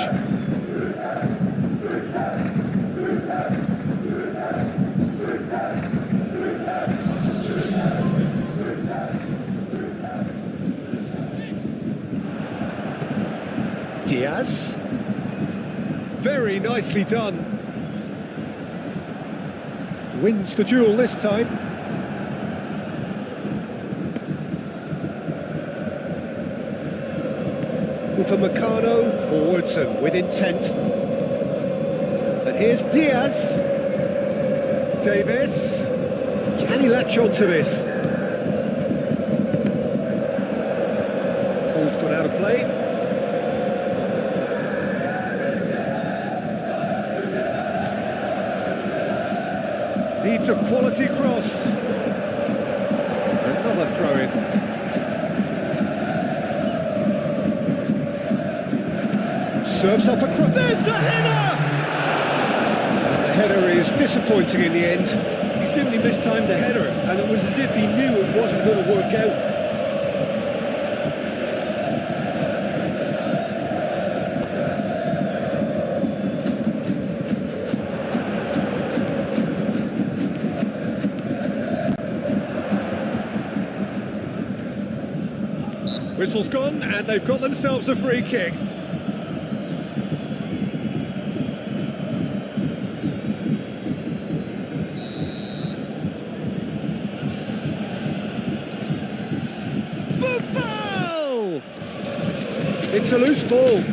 Diaz. Very nicely done. Wins the duel this time. Upamecano forwards and with intent. And here's Diaz. Davis. Can he latch on to this? Ball's gone out of play. Needs a quality cross. Another throw-in. Serves up a cross. There's the header! And the header is disappointing in the end. He simply mistimed the header, and it was as if he knew it wasn't going to work out. Whistle's gone, and they've got themselves a free kick. Buffal! It's a loose ball.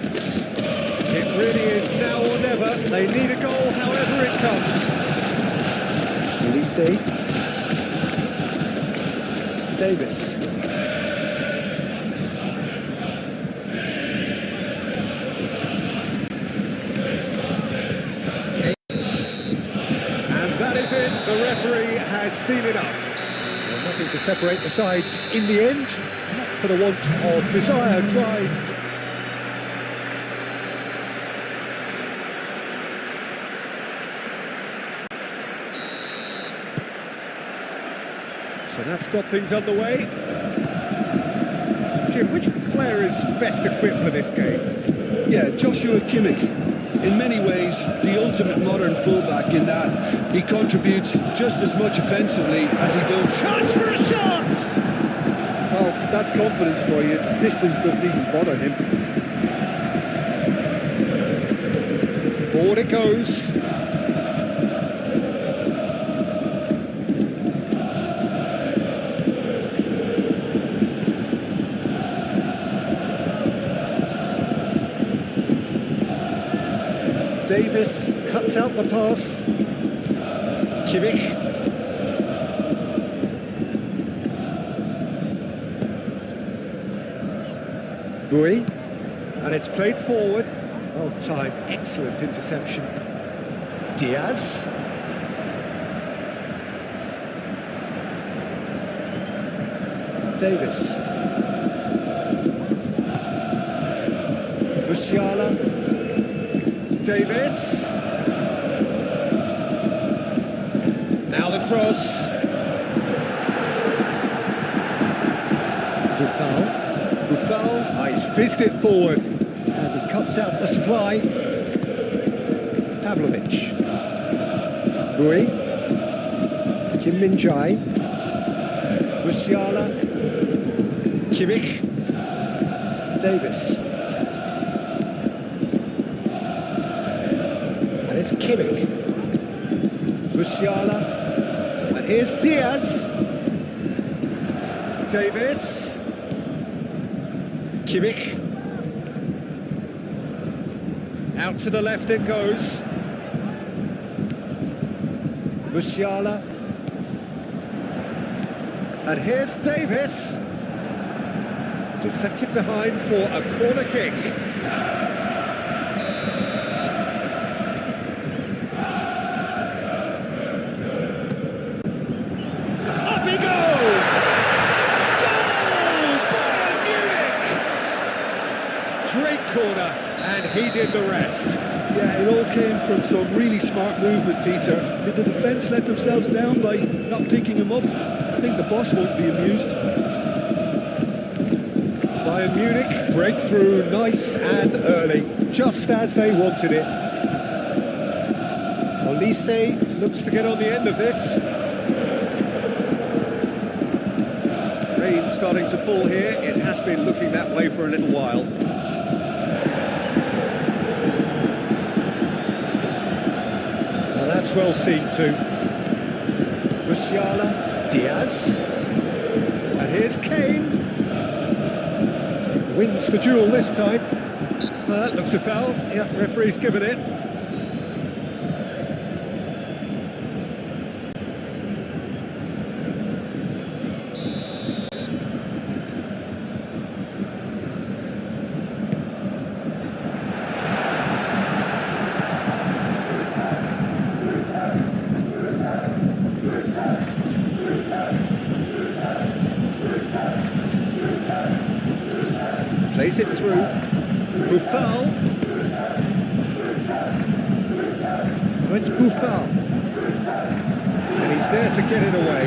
It really is now or never. They need a goal, however it comes. Will we see? Davis. The referee has seen enough. Well, nothing to separate the sides in the end. for the want of desire, drive. So that's got things underway. Jim, which player is best equipped for this game? Yeah, Joshua Kimmich. In many ways, the ultimate modern fullback in that he contributes just as much offensively as he does. Chance for a shot! Well, that's confidence for you. Distance doesn't even bother him. Forward it goes. Davis cuts out the pass. Kimmich. Bui. And it's played forward. Well timed, excellent interception. Diaz. Davis. Musiala. Davis. Now the cross. Buffal. Ah, he's fizzed it forward. And he cuts out the supply. Pavlovic. Bui. Kim Min-jae. Musiala. Kimmich. Davis. And it's Kimmich. Musiala. And here's Diaz. Davis. Kimmich. Out to the left it goes. Musiala. And here's Davis. Deflected behind for a corner kick. Up he goes! Goal! Bayern Munich! Great corner, and he did the rest. Yeah, it all came from some really smart movement, Peter. Did the defence let themselves down by not picking him up? I think the boss won't be amused. Bayern Munich break through nice and early, just as they wanted it. Olise looks to get on the end of this. Rain starting to fall here. It has been looking that way for a little while. Now that's well seen too. Musiala, Diaz, and here's Kane. Wins the duel this time. That looks a foul. Yep, referee's given it. Plays it through. Buffal. It's Buffal. And he's there to get it away.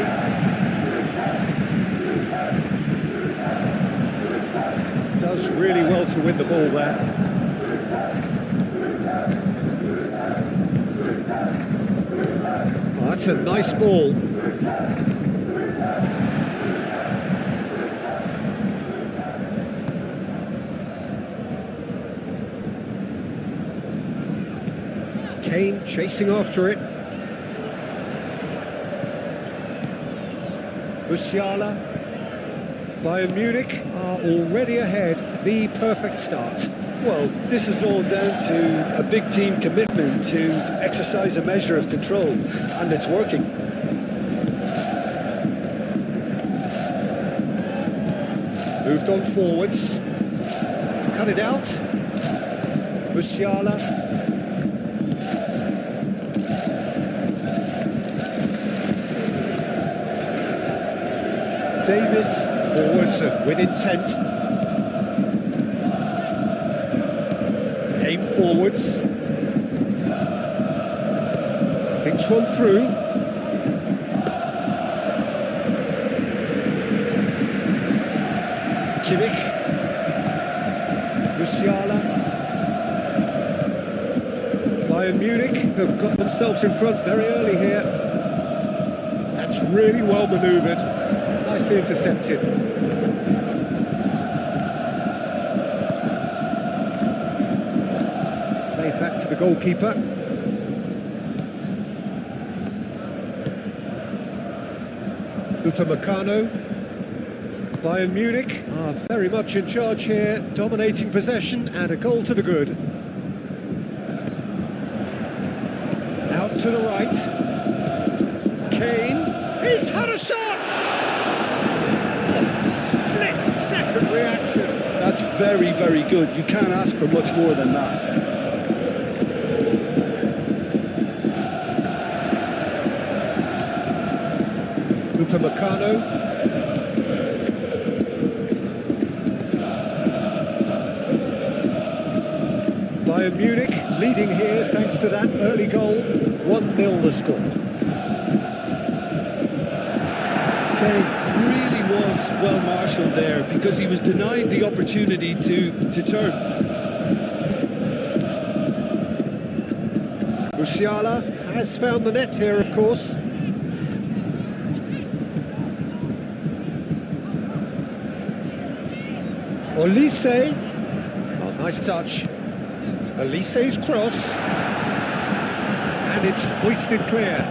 Does really well to win the ball there. Oh, that's a nice ball. Kane chasing after it. Musiala. Bayern Munich are already ahead. The perfect start. Well, this is all down to a big team commitment to exercise a measure of control, and it's working. Moved on forwards. To cut it out. Musiala. Davis Forwards and with intent. Aim forwards. Thinks one through. Kimmich. Musiala. Bayern Munich have got themselves in front very early here. That's really well manoeuvred. Nicely intercepted. Played back to the goalkeeper. Upamecano. Bayern Munich are very much in charge here, dominating possession and a goal to the good. Out to the right. Kane. He's had a shot! Split-second reaction. That's very, very good. You can't ask for much more than that. Upamecano. Bayern Munich leading here thanks to that early goal. 1-0 the score. Kane really was well marshalled there because he was denied the opportunity to turn. Musiala has found the net here, of course. Olise. Oh, nice touch. Olise's cross. And it's hoisted clear.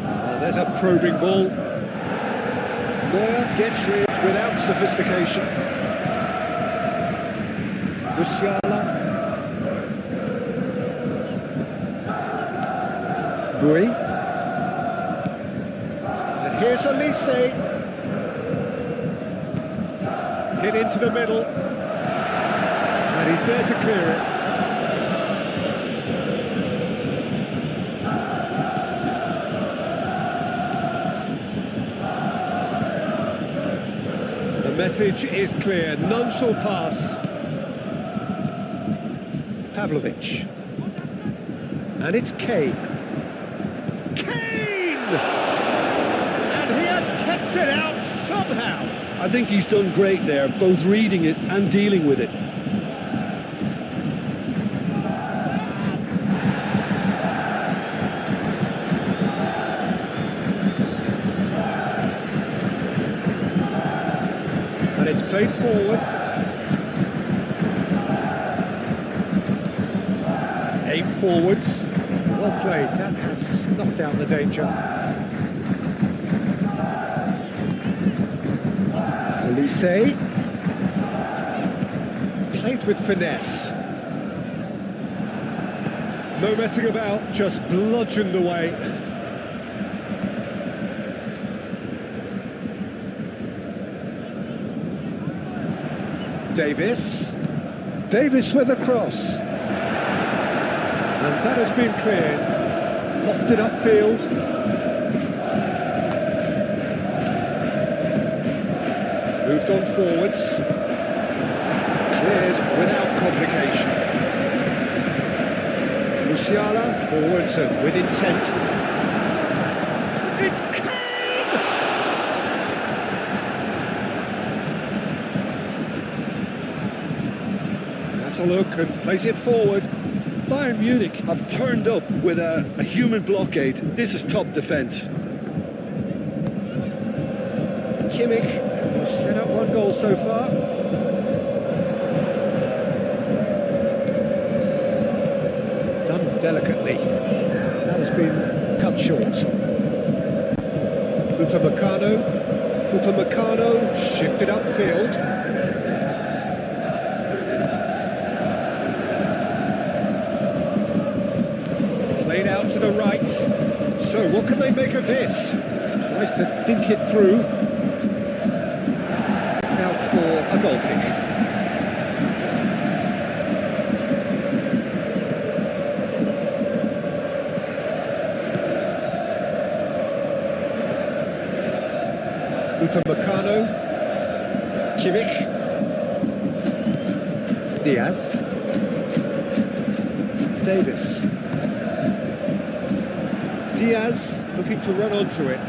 Oh, there's a probing ball. Neuer gets rid without sophistication. Musiala. Bui. And here's Olise. Hit into the middle. And he's there to clear it. The message is clear. None shall pass. Pavlovic. And it's Kane. Kane! And he has kept it out somehow. I think he's done great there, both reading it and dealing with it. And it's played forward. Aim forwards. Well played. That has snuffed out the danger. Olise. Played with finesse. No messing about, just bludgeoned away. Davis. Davis with a cross. And that has been cleared. Lofted upfield. Moved on forwards. Cleared without complication. Musiala forwards and with intent. It's Kane! That's a look and plays it forward. Bayern Munich have turned up with a human blockade. This is top defence. Kimmich set up one goal so far. Done delicately. That has been cut short. Upamecano shifted upfield. Played out to the right. So what can they make of this? Tries to dink it through. It's out for a goal kick. Upamecano, Kimmich, Diaz, Davis. Diaz looking to run onto it.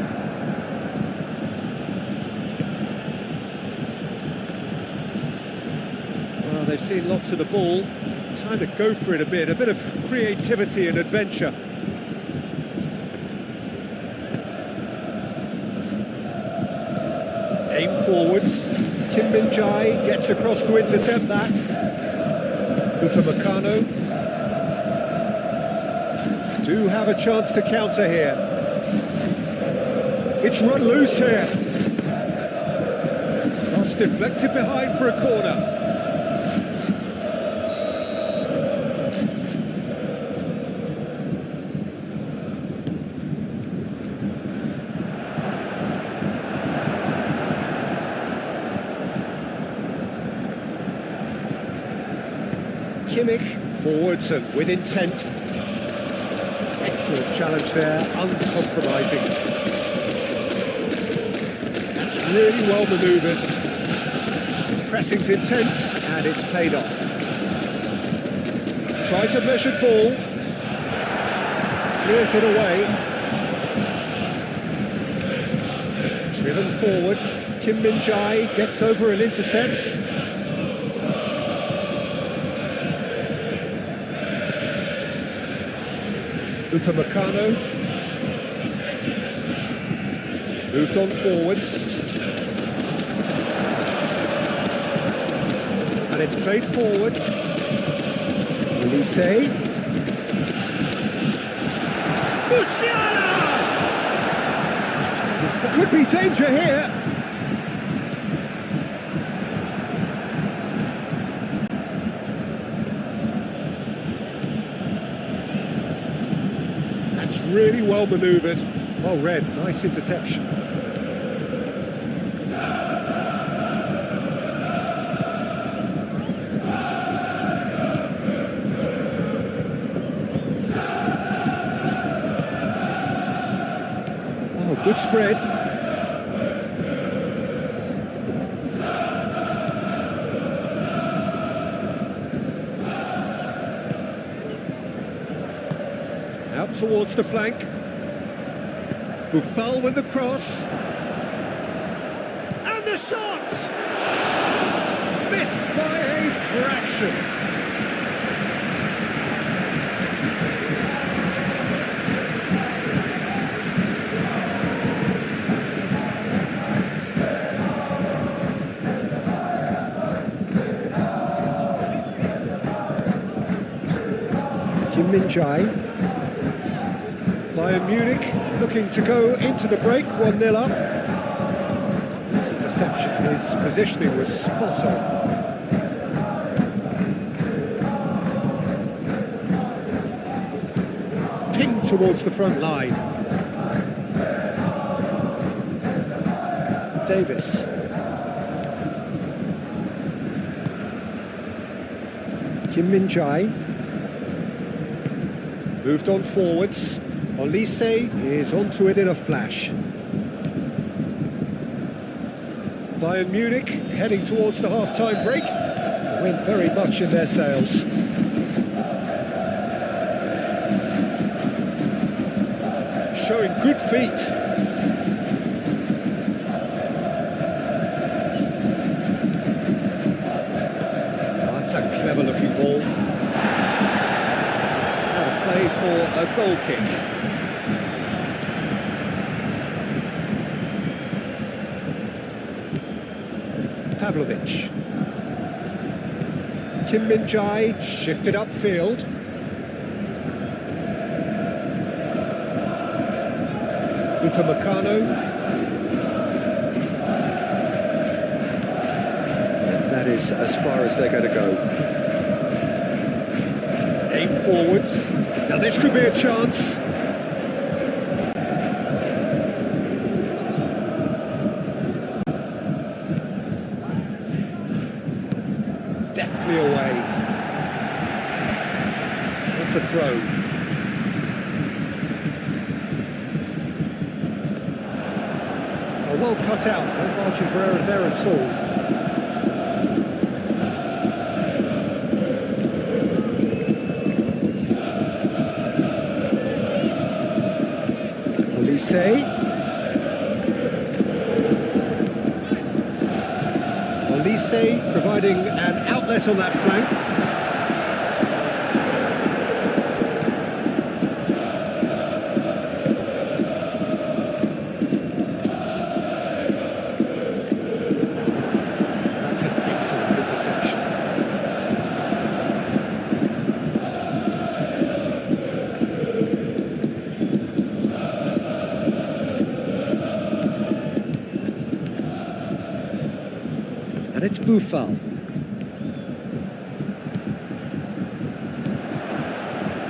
Well, they've seen lots of the ball. Time to go for it a bit of creativity and adventure. Aim forwards. Kim Min-jae gets across to intercept that. Upamecano do have a chance to counter here. It's run loose here. Cross deflected behind for a corner. Kimmich forwards and with intent. Excellent challenge there, uncompromising. That's really well manoeuvred. Pressing's intense and it's paid off. Tries a measured ball. Clears it away. Driven forward. Kim Min-jae gets over and intercepts. Upamecano moved on forwards, and it's played forward. Elise, Musiala! Could be danger here. That's really well manoeuvred. Well read, nice interception. Oh, good spread. Out towards the flank. Buffal with the cross. And the shot! Missed by a fraction. Kim Min-jae. Bayern Munich looking to go into the break, 1-0 up. This interception, his positioning was spot on. Ping towards the front line. Davis. Kim Min-jae. Moved on forwards. Elise is onto it in a flash. Bayern Munich heading towards the half-time break. Went very much in their sails. Showing good feet. That's a clever-looking ball. Out of play for a goal kick. Pavlovic. Kim Min-jae shifted upfield. Upamecano. And that is as far as they're going to go. Aim forwards. Now this could be a chance. Deftly away. That's a throw. A well cut out, no margin for error there at all. Olise. Olise providing an outlet on that flank. That's an excellent interception. And it's Boufal.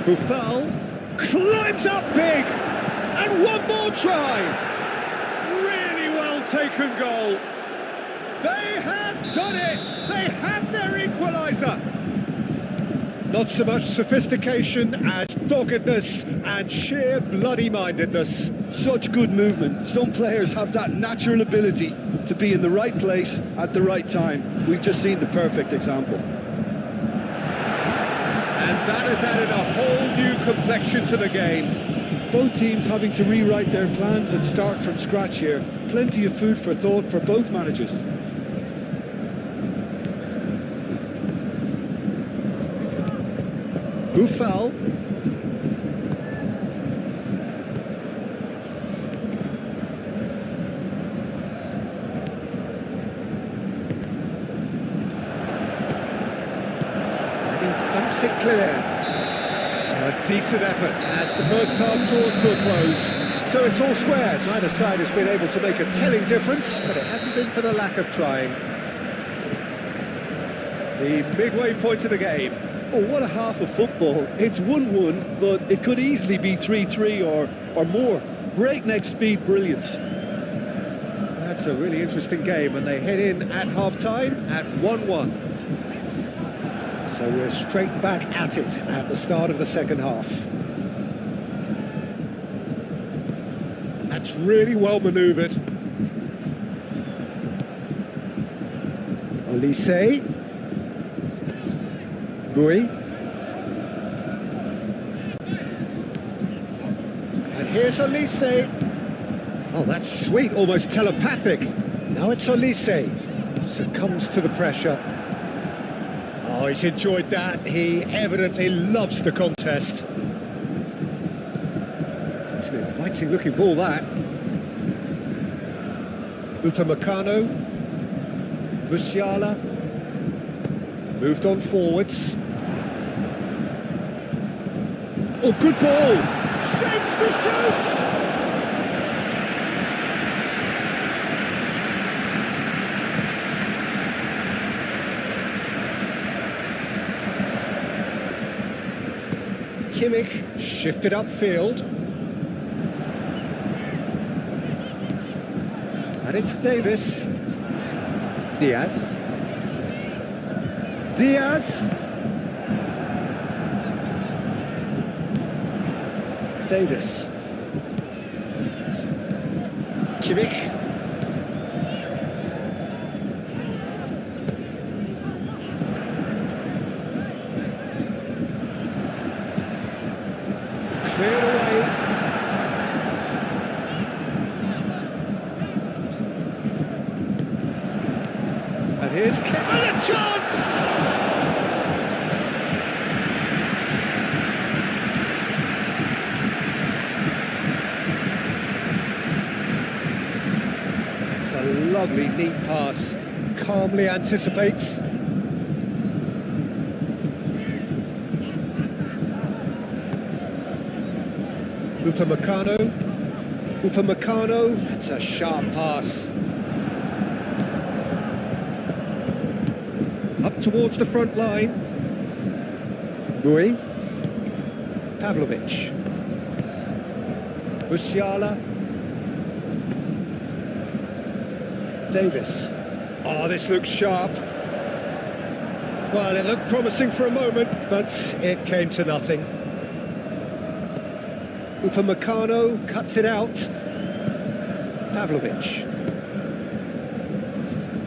Boufal climbs up big, and one more try. Really well taken goal. They have done it. They have their equaliser. Not so much sophistication as doggedness and sheer bloody-mindedness. Such good movement. Some players have that natural ability to be in the right place at the right time. We've just seen the perfect example. And that has added a whole new complexion to the game. Both teams having to rewrite their plans and start from scratch here. Plenty of food for thought for both managers. Boufal. And he thumps it clear. A decent effort as the first half draws to a close. So it's all square. Neither side has been able to make a telling difference, but it hasn't been for the lack of trying. The midway point of the game. Oh, what a half of football. It's 1-1, but it could easily be 3-3 or more. Breakneck speed brilliance. That's a really interesting game, and they head in at half-time at 1-1. So we're straight back at it at the start of the second half. That's really well manoeuvred. Olise. Bui. And here's Olise. Oh, that's sweet, almost telepathic. Now it's Olise. Succumbs to the pressure. Oh, he's enjoyed that. He evidently loves the contest. It's an inviting looking ball, that. Upamecano. Musiala. Moved on forwards. Oh, good ball! Shapes to shoot! Kimmich shifted upfield. And it's Davis. Diaz. Diaz. Davis. Kimmich. Cleared away. And here's Kane. And a chance! It's a lovely, neat pass. Calmly anticipates. Upamecano, that's a sharp pass. Up towards the front line. Bui. Pavlovic. Musiala. Davis. Oh, this looks sharp. Well, it looked promising for a moment, but it came to nothing. Upamecano cuts it out. Pavlovic.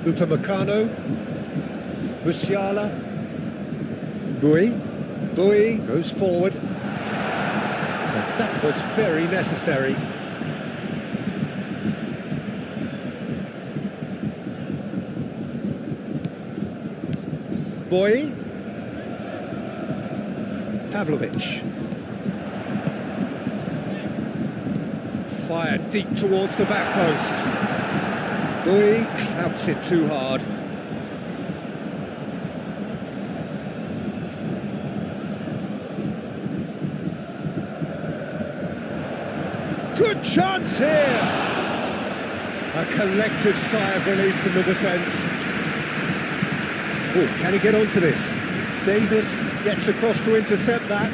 Upamecano, Musiala, Bui goes forward. And that was very necessary. Bui, Pavlovic. Fired deep towards the back post. Bui clouts it too hard. Good chance here! A collective sigh of relief from the defence. Oh, can he get onto this? Davis gets across to intercept that.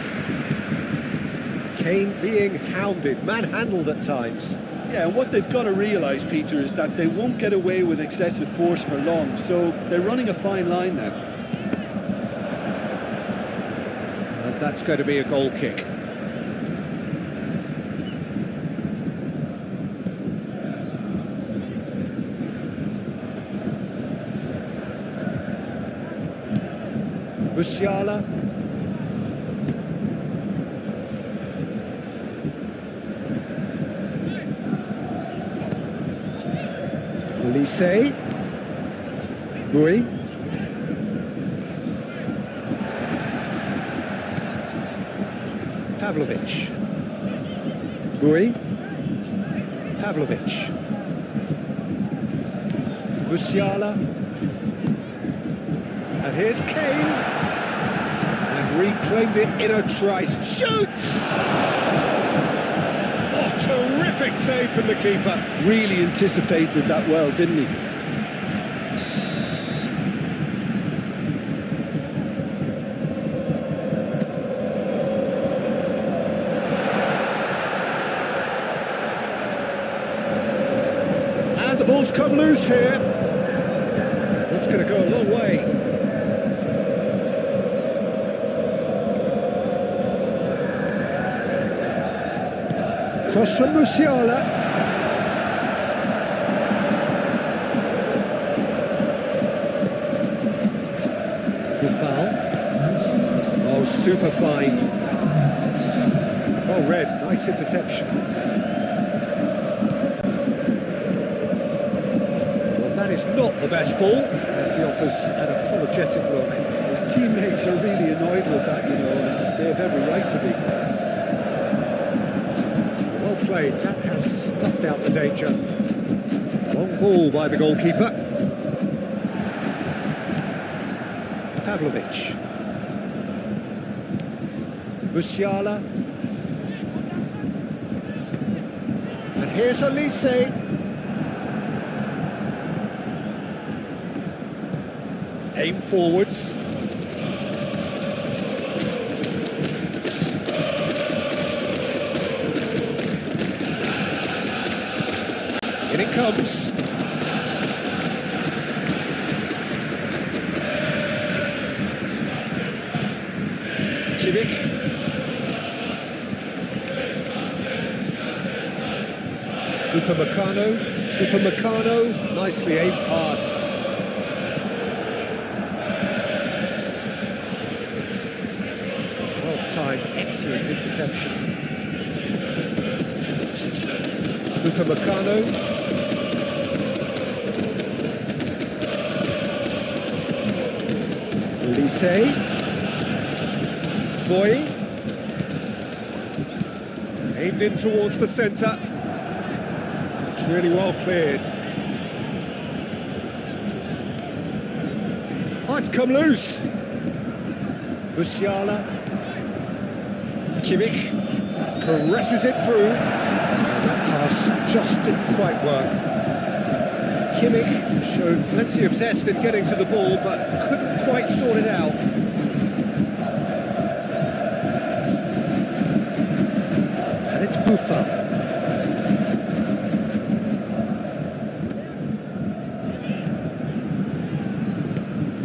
Kane being hounded, manhandled at times. Yeah, and what they've got to realise, Peter, is that they won't get away with excessive force for long, so they're running a fine line now. And that's going to be a goal kick. Musiala. Olise. Bui. Pavlovic. Bui. Pavlovic. Musiala. And here's Kane. And reclaimed it in a trice. Shoots! Oh, terrific save from the keeper. Really anticipated that well, didn't he? And the ball's come loose here. That's going to go a long way. Cross from Musiala. Good foul. Oh, super fine. Well read, nice interception. Well, that is not the best ball. And he offers an apologetic look. His teammates are really annoyed with that, you know, and they have every right to be. Played. That has snuffed out the danger. Long ball by the goalkeeper. Pavlovic. Musiala. And here's Olise. Aim forwards. In it comes. Kimmich. Upamecano, nicely aimed pass. Well timed, excellent interception. Upamecano. Olise. Bui. Aimed in towards the centre. It's really well cleared. Oh, it's come loose. Musiala. Kimmich caresses it through. That pass just didn't quite work. Kimmich showed plenty of zest in getting to the ball, but couldn't quite sort it out. And it's Buffon.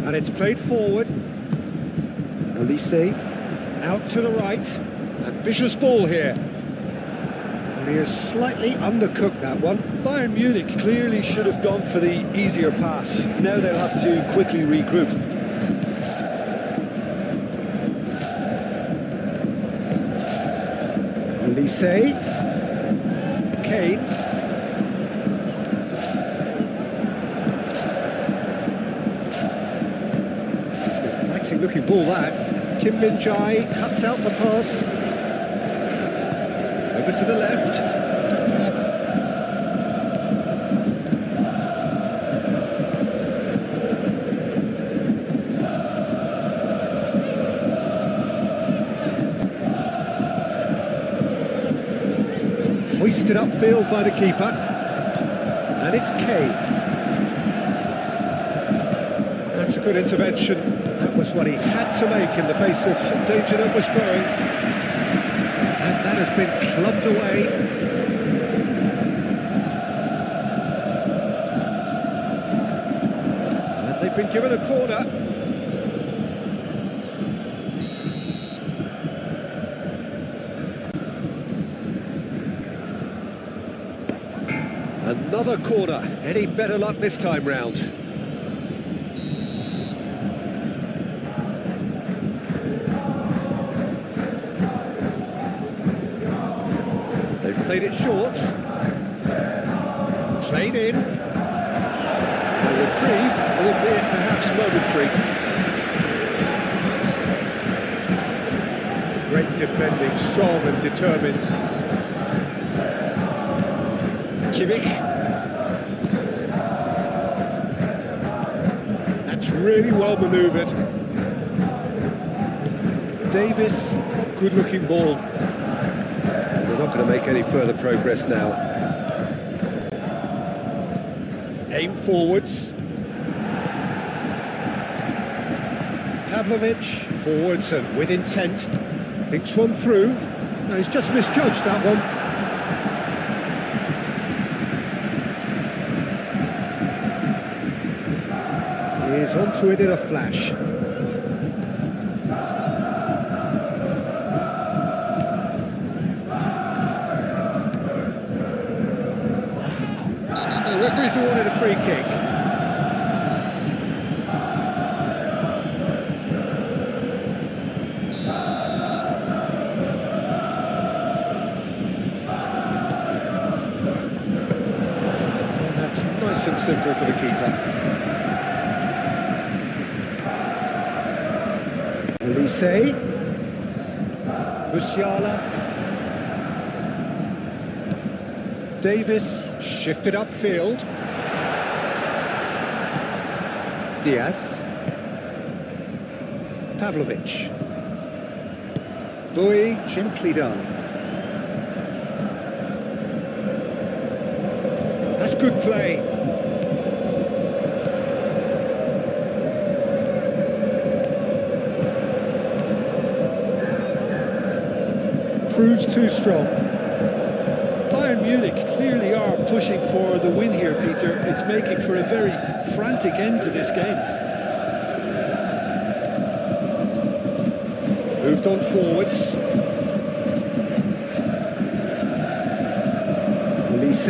And it's played forward. Olise out to the right. Ambitious ball here. Well, he has slightly undercooked that one. Bayern Munich clearly should have gone for the easier pass. Now they'll have to quickly regroup. Elise, Kane. It's an exciting looking ball that. Kim Min-jae cuts out the pass. Over to the left. Hoisted upfield by the keeper, and it's Kane. That's a good intervention. That was what he had to make in the face of danger that was growing, and that has been clubbed away. And they've been given a corner. Another corner. Any better luck this time round? They've played it short. Played in. A reprieve, albeit perhaps momentary. Great defending, strong and determined. Kimmich. That's really well manoeuvred. Davis, good-looking ball. And they're not going to make any further progress now. Aim forwards. Pavlovic, forwards and with intent. Thinks one through. No, he's just misjudged that one. Is onto it in a flash. The referee's awarded a free kick. And that's nice and simple for the keeper. Elise, Musiala, Davis, shifted upfield, Diaz, Pavlovic, Bui, gently done. That's good play. Proves too strong. Bayern Munich clearly are pushing for the win here, Peter. It's making for a very frantic end to this game. Moved on forwards. Elise.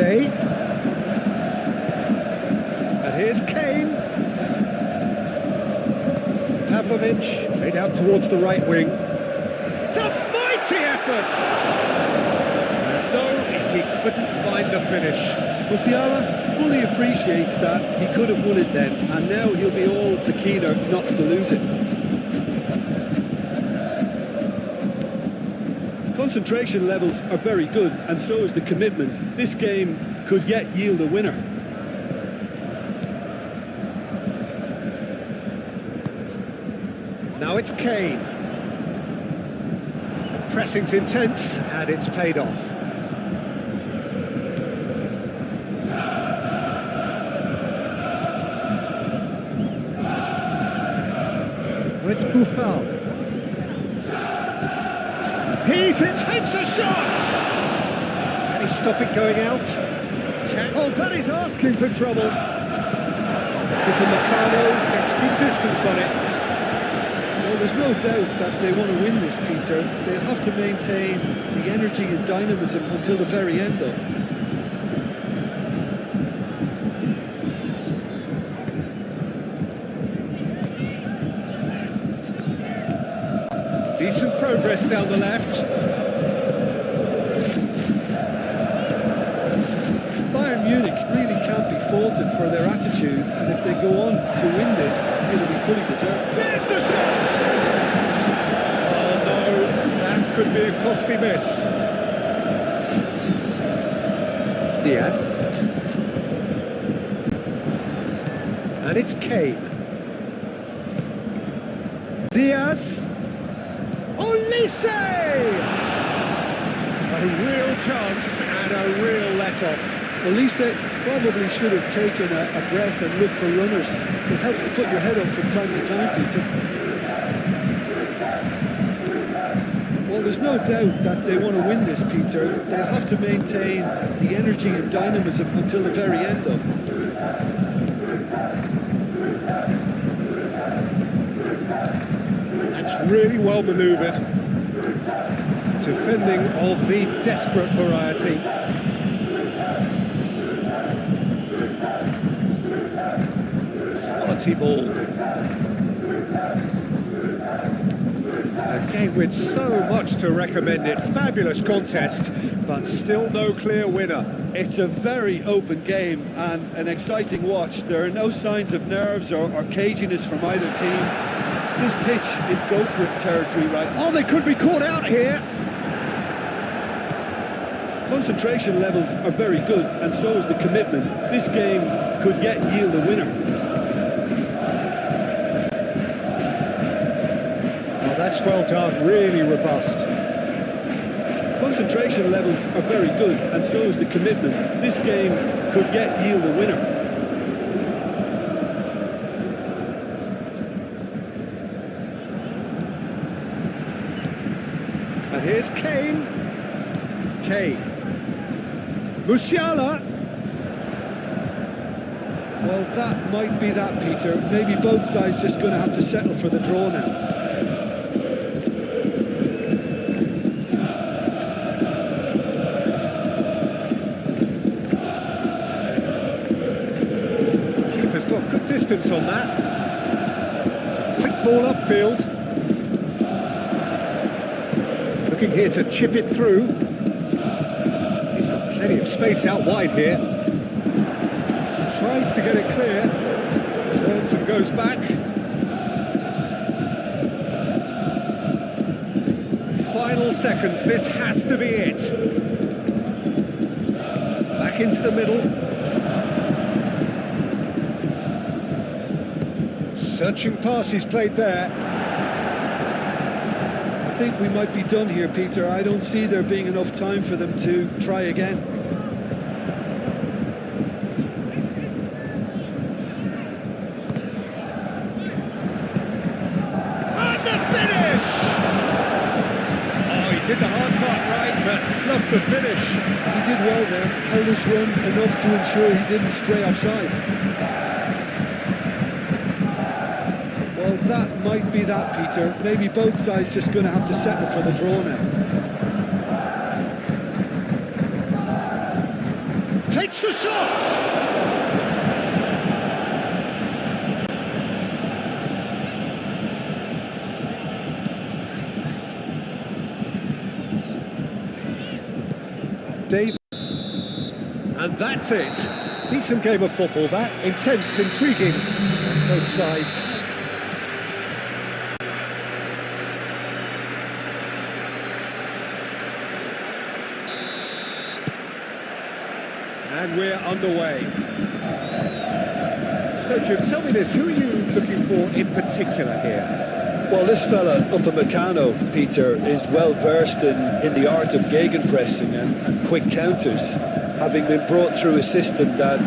And here's Kane. Pavlovic, played out towards the right wing. It's a mighty effort! No, he couldn't find the finish. Musiala fully appreciates that. He could have won it then, and now he'll be all the keener not to lose it. Concentration levels are very good, and so is the commitment. This game could yet yield a winner. Now it's Kane. The pressing's intense, and it's paid off. It's Buffon. Takes a shot! Can he stop it going out? Oh, that is asking for trouble. Upamecano gets good distance on it. Well, there's no doubt that they want to win this, Peter. They'll have to maintain the energy and dynamism until the very end, though. Decent progress down the left. Bayern Munich really can't be faulted for their attitude, and if they go on to win this, it'll be fully deserved. There's the shot! Oh no, that could be a costly miss. Diaz. And it's Kane. Diaz. Olise! A real chance and a real let-off. Olise probably should have taken a breath and looked for runners. It helps to put your head up from time to time, Peter. Well, there's no doubt that they want to win this, Peter. They'll have to maintain the energy and dynamism until the very end, though. That's really well manoeuvred. Defending of the desperate variety. Quality ball. A game with so much to recommend it. Fabulous contest, but still no clear winner. It's a very open game and an exciting watch. There are no signs of nerves or caginess from either team. This pitch is go-for-it territory, right? Oh, they could be caught out here. Concentration levels are very good, and so is the commitment. This game could yet yield a winner. Oh, that's well done, really robust. Concentration levels are very good, and so is the commitment. This game could yet yield a winner. And here's Kane. Kane. Musiala. Well, that might be that, Peter. Maybe both sides just going to have to settle for the draw now. Keeper's got good distance on that. It's a quick ball upfield. Looking here to chip it through. He's got plenty of space out wide here. Tries to get it clear. Turns and goes back. Final seconds, this has to be it. Back into the middle. Searching pass he's played there. I think we might be done here, Peter. I don't see there being enough time for them to try again. And the finish! Oh, he did the hard part right, but fluffed the finish. He did well there, held his run enough to ensure he didn't stray offside. Well, that might be that, Peter. Maybe both sides just going to have to settle for the draw now. Takes the shot! David. And that's it. Decent game of football, that. Intense, intriguing. Both sides. And we're underway. So, Jim, tell me this, who are you looking for in particular here? Well, this fella, Upamecano, Peter, is well versed in the art of gegenpressing and quick counters, having been brought through a system that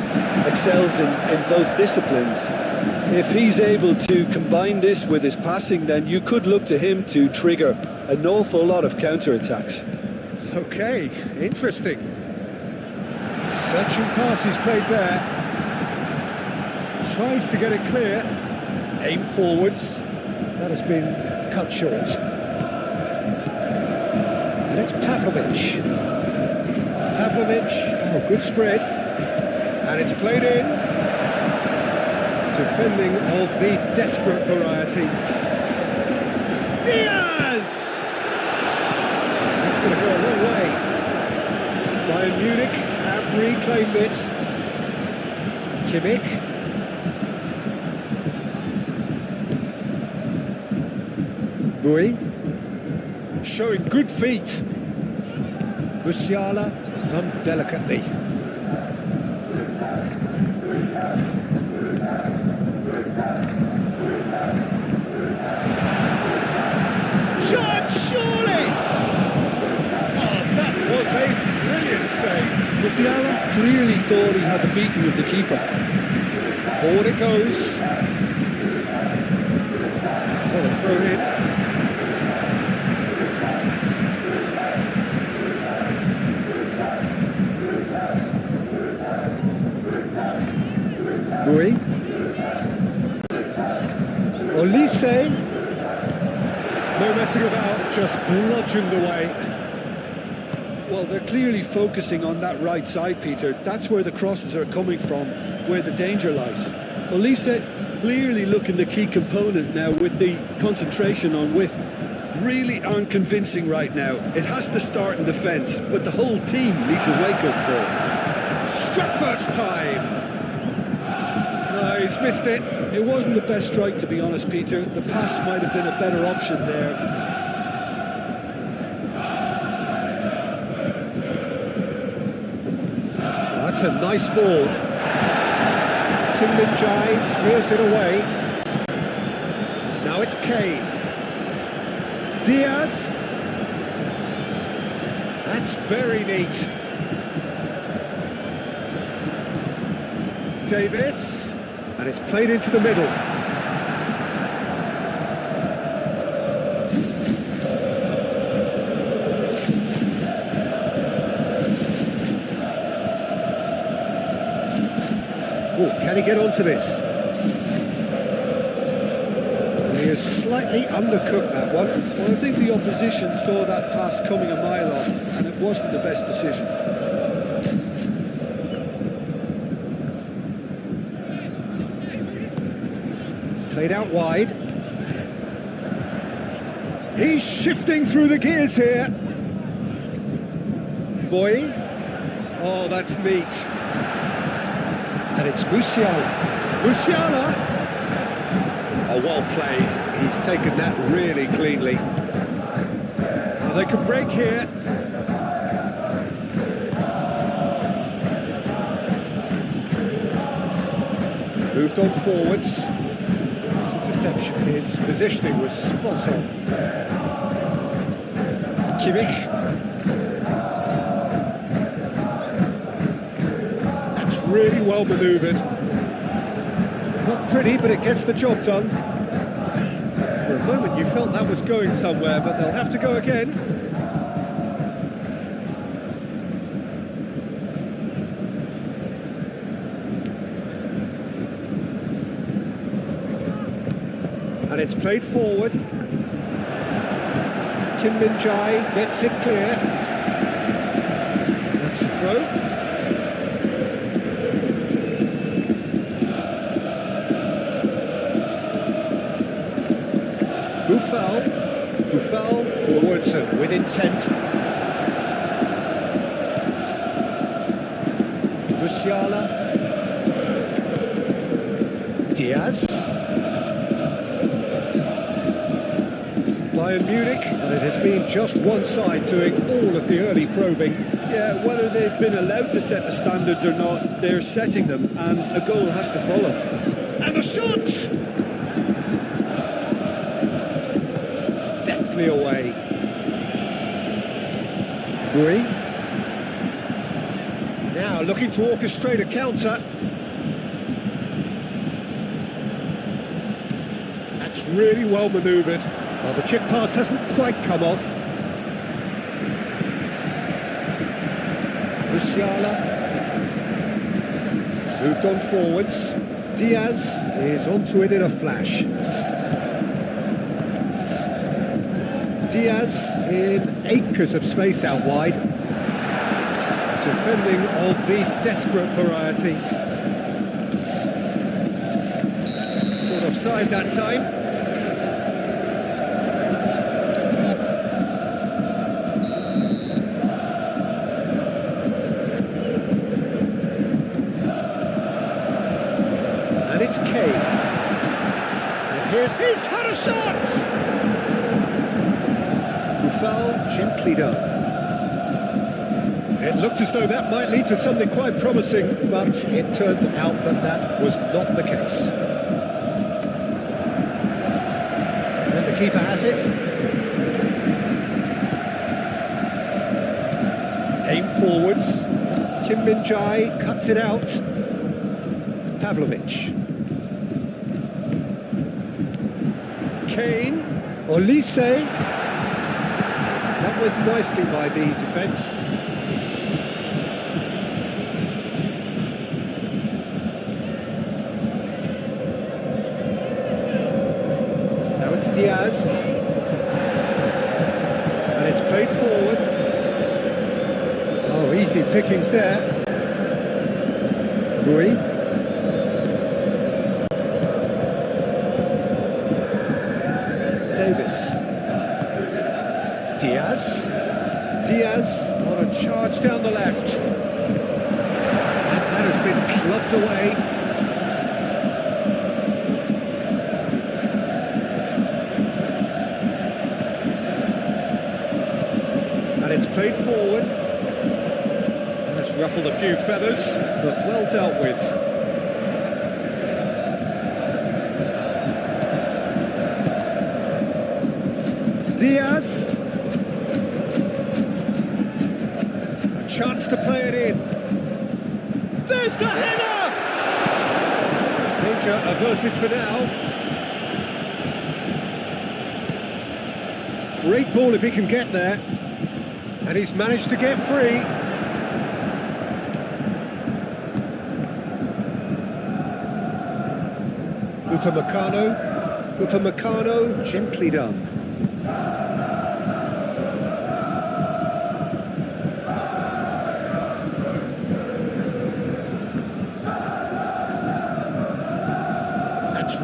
excels in both disciplines. If he's able to combine this with his passing, then you could look to him to trigger an awful lot of counter-attacks. Okay, interesting. Searching pass he's played there. Tries to get it clear. Aim forwards. That has been cut short. And it's Pavlovic. Oh, good spread. And it's played in. Defending of the desperate variety. Diaz! That's going to go a long way. Bayern Munich have reclaimed it. Kimmich. Bui. Showing good feet. Musiala done delicately. Shot, surely! Oh, that was a brilliant save. Musiala clearly thought he had the beating of the keeper. Forward it goes. Well, thrown in. Bui. Olise. No messing about, just bludgeoned away. Well, they're clearly focusing on that right side, Peter. That's where the crosses are coming from, where the danger lies. Olise clearly looking the key component now with the concentration on width. Really unconvincing right now. It has to start in defence, but the whole team needs a wake-up call. Struck first time. No, he's missed it. It wasn't the best strike, to be honest, Peter. The pass might have been a better option there. That's a nice ball. Kim Min-jae clears it away. Now it's Kane. Diaz. That's very neat. Davis. And it's played into the middle. Oh, can he get onto this? He is slightly undercooked, that one. Well, I think the opposition saw that pass coming a mile off, and it wasn't the best decision. Played out wide. He's shifting through the gears here. Boy. Oh, that's neat. And it's Musiala. Musiala! Oh, well played. He's taken that really cleanly. Well, they could break here. Moved on forwards. His positioning was spot on. Kimmich. That's really well manoeuvred. Not pretty, but it gets the job done. For a moment you felt that was going somewhere, but they'll have to go again. And it's played forward. Kim Min-jae gets it clear. That's the throw. Buffal forwards and with intent. Musiala. Diaz. Bayern Munich, and it has been just one side doing all of the early probing. Yeah, whether they've been allowed to set the standards or not, they're setting them, and a goal has to follow. And the shot! Deftly away. Bui. Now looking to orchestrate a counter. That's really well manoeuvred. Well, the chip pass hasn't quite come off. Musiala moved on forwards. Diaz is onto it in a flash. Diaz in acres of space out wide. Defending of the desperate variety. Not offside that time. And it's Kane. And he's had a shot! Foul gently done. It looked as though that might lead to something quite promising, but it turned out that that was not the case. And the keeper has it. Aim forwards. Kim Min-jae cuts it out. Pavlovic. Kane. Olise. Dealt with nicely by the defence. Now it's Diaz. And it's played forward. Oh, easy pickings there. Bui. Davis. Diaz on a charge down the left. And that has been clubbed away. And it's played forward. And it's ruffled a few feathers, but well dealt with. Diaz. Chance to play it in. There's the header! Danger averted for now. Great ball if he can get there. And he's managed to get free. Upamecano, gently done.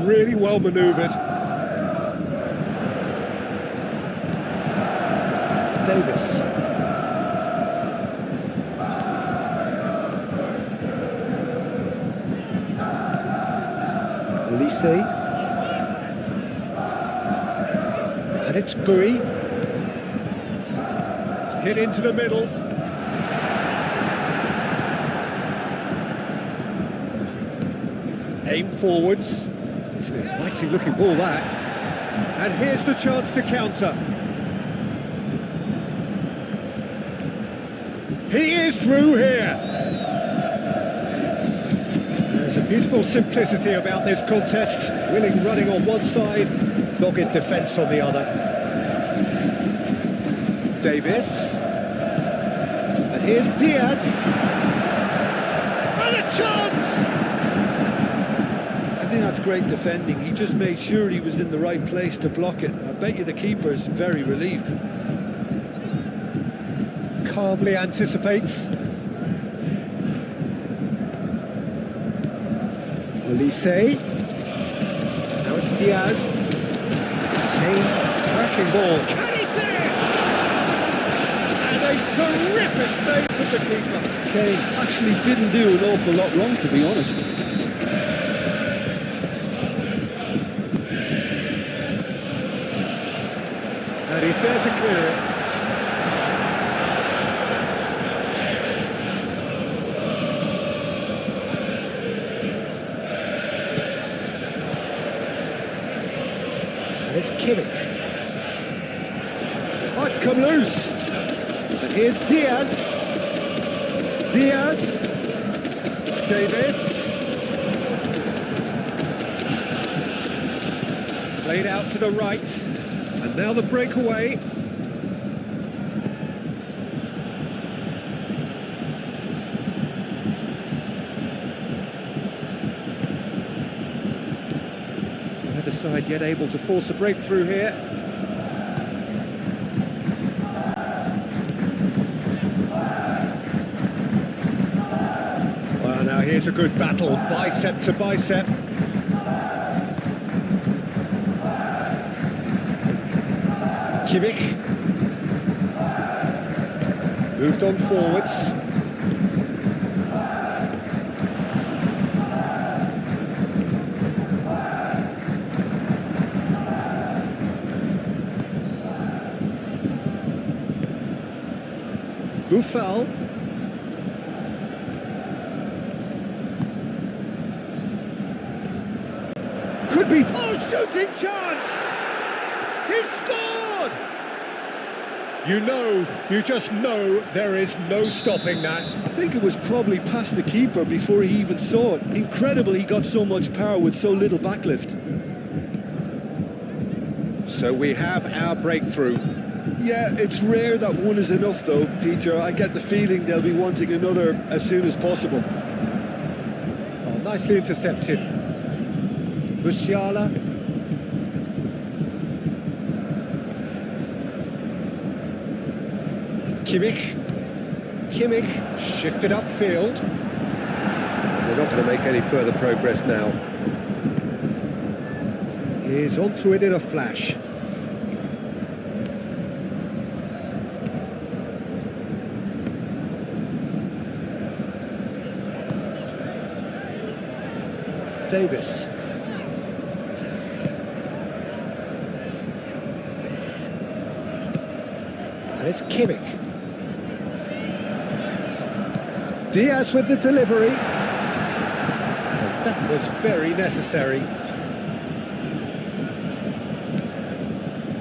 Really well manoeuvred. Davis. Olise. And it's Bui. Hit into the middle. Aim forwards. It's an exciting looking ball that. And here's the chance to counter. He is through here. There's a beautiful simplicity about this contest. Willing running on one side, dogged defence on the other. Davis. And here's Diaz. And a chance! I think that's great defending. He just made sure he was in the right place to block it. I bet you the keeper's very relieved. Calmly anticipates. Olise. Now it's Diaz. Kane, cracking ball. Can he finish? And a terrific save from the keeper. Kane actually didn't do an awful lot wrong, to be honest. And he's there to clear it. And it's Kimmich. Oh, it's come loose. And here's Diaz. Diaz. Davis. Played out to the right. And now the breakaway. Neither side yet able to force a breakthrough here. Here's a good battle, bicep to bicep. Kimmich. Moved on forwards. Buffal. Could be... Oh, shooting chance! He's scored! You just know there is no stopping that. I think it was probably past the keeper before he even saw it. Incredible he got so much power with so little backlift. So we have our breakthrough. Yeah, it's rare that one is enough though, Peter. I get the feeling they'll be wanting another as soon as possible. Oh, nicely intercepted. Musiala. Kimmich shifted upfield. They're not going to make any further progress now. He's onto it in a flash. Davis. And it's Kimmich. Diaz with the delivery. And that was very necessary.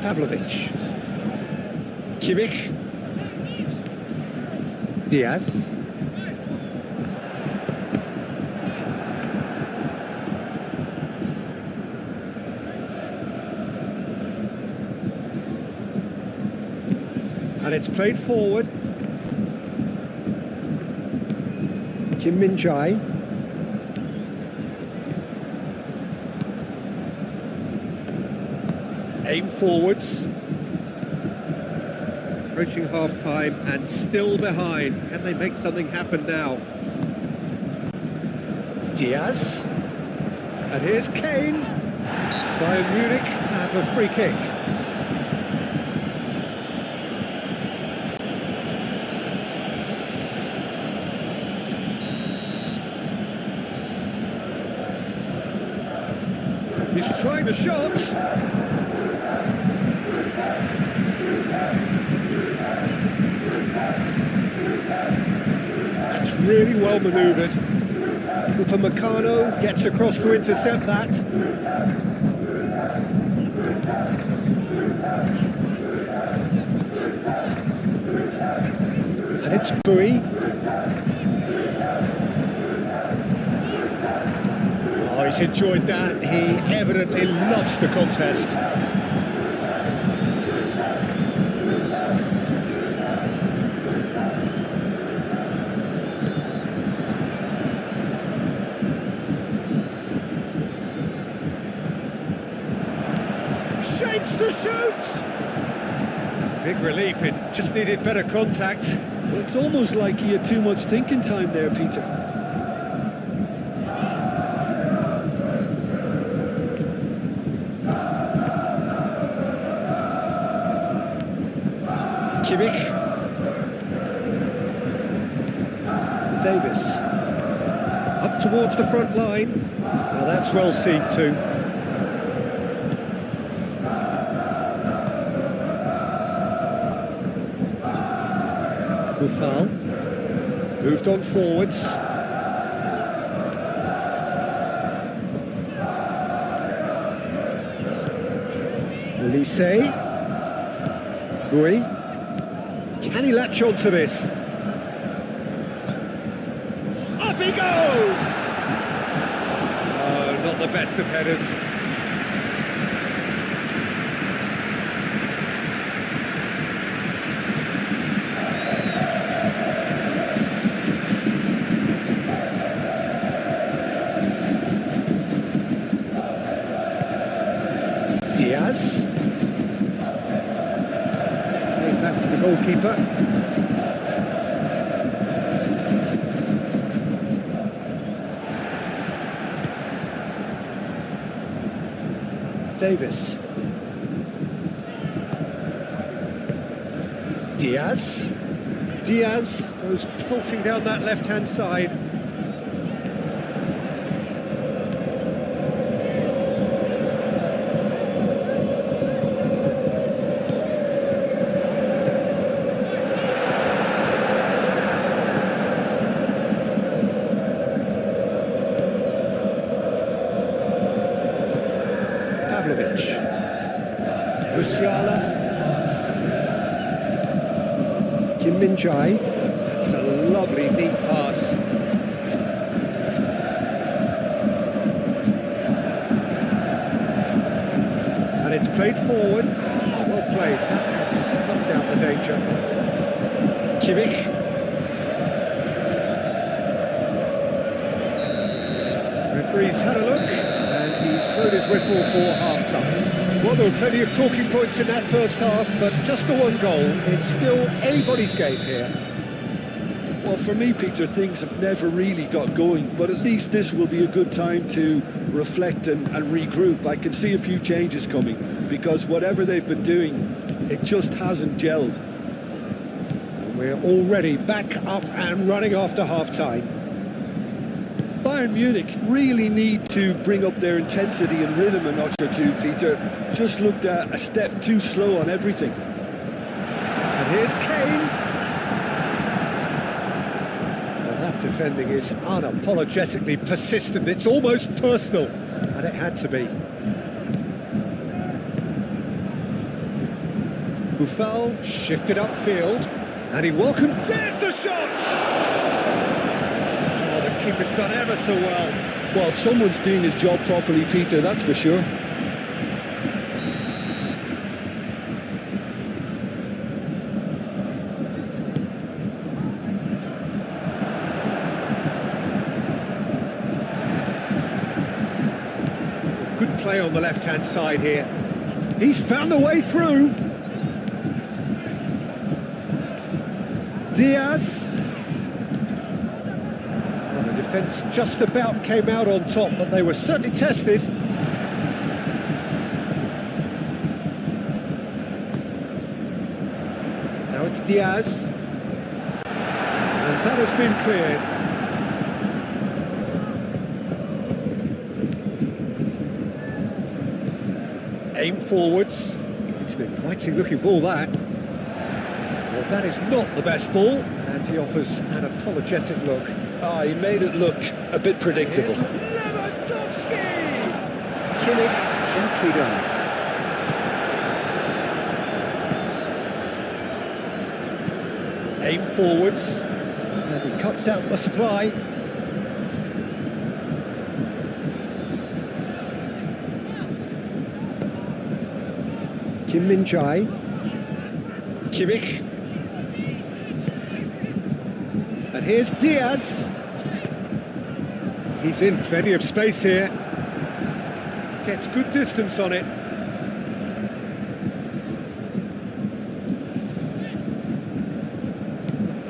Pavlovic. Kimmich. Diaz. And it's played forward. Kim Min-jae. Aim forwards. Approaching half-time and still behind. Can they make something happen now? Diaz. And here's Kane. Bayern Munich have a free kick. He's trying the shot. That's really well manoeuvred. Upamecano gets across to intercept that. And it's Bui. Oh, he's enjoyed that. He evidently loves the contest. Shapes to shoot! Big relief, it just needed better contact. Well, it's almost like he had too much thinking time there, Peter. Kimmich. Davis. Up towards the front line. Now that's well seen too. Buffal. Moved on forwards. Olise. Bui. Can he latch on to this? Up he goes! Oh, not the best of headers. Diaz. Back to the goalkeeper. Davis. Diaz. Diaz goes pelting down that left-hand side. Musiala. Kim-min-jae. That's a lovely, neat pass. And it's played forward. Well played. That has snuffed out the danger. Kimmich. Referee's had a look, and he's blown his whistle for half-time. Well, there were plenty of talking points in that first half, but just the one goal. It's still anybody's game here. Well, for me, Peter, things have never really got going, but at least this will be a good time to reflect and regroup. I can see a few changes coming, because whatever they've been doing, it just hasn't gelled. And we're already back up and running after half-time. Bayern Munich really need to bring up their intensity and rhythm a notch or two, Peter. Just looked a step too slow on everything. And here's Kane. Well, that defending is unapologetically persistent. It's almost personal, and it had to be. Buffal shifted upfield, and he welcomed. There's the shot! Keeper's done ever so well. Well, someone's doing his job properly, Peter, that's for sure. Good play on the left-hand side here. He's found the way through. Diaz. Defence just about came out on top, but they were certainly tested. Now it's Diaz. And that has been cleared. Aim forwards. It's an inviting looking ball, that. Well, that is not the best ball, and he offers an apologetic look. Ah, he made it look a bit predictable. Here's Lewandowski! Kimmich, gently done. Aim forwards, and he cuts out the supply. Kim-min-jae. Kimmich. And here's Diaz. He's in plenty of space here. Gets good distance on it.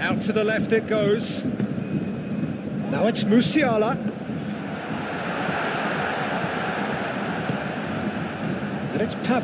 Out to the left it goes. Now it's Musiala. And it's Pavlov.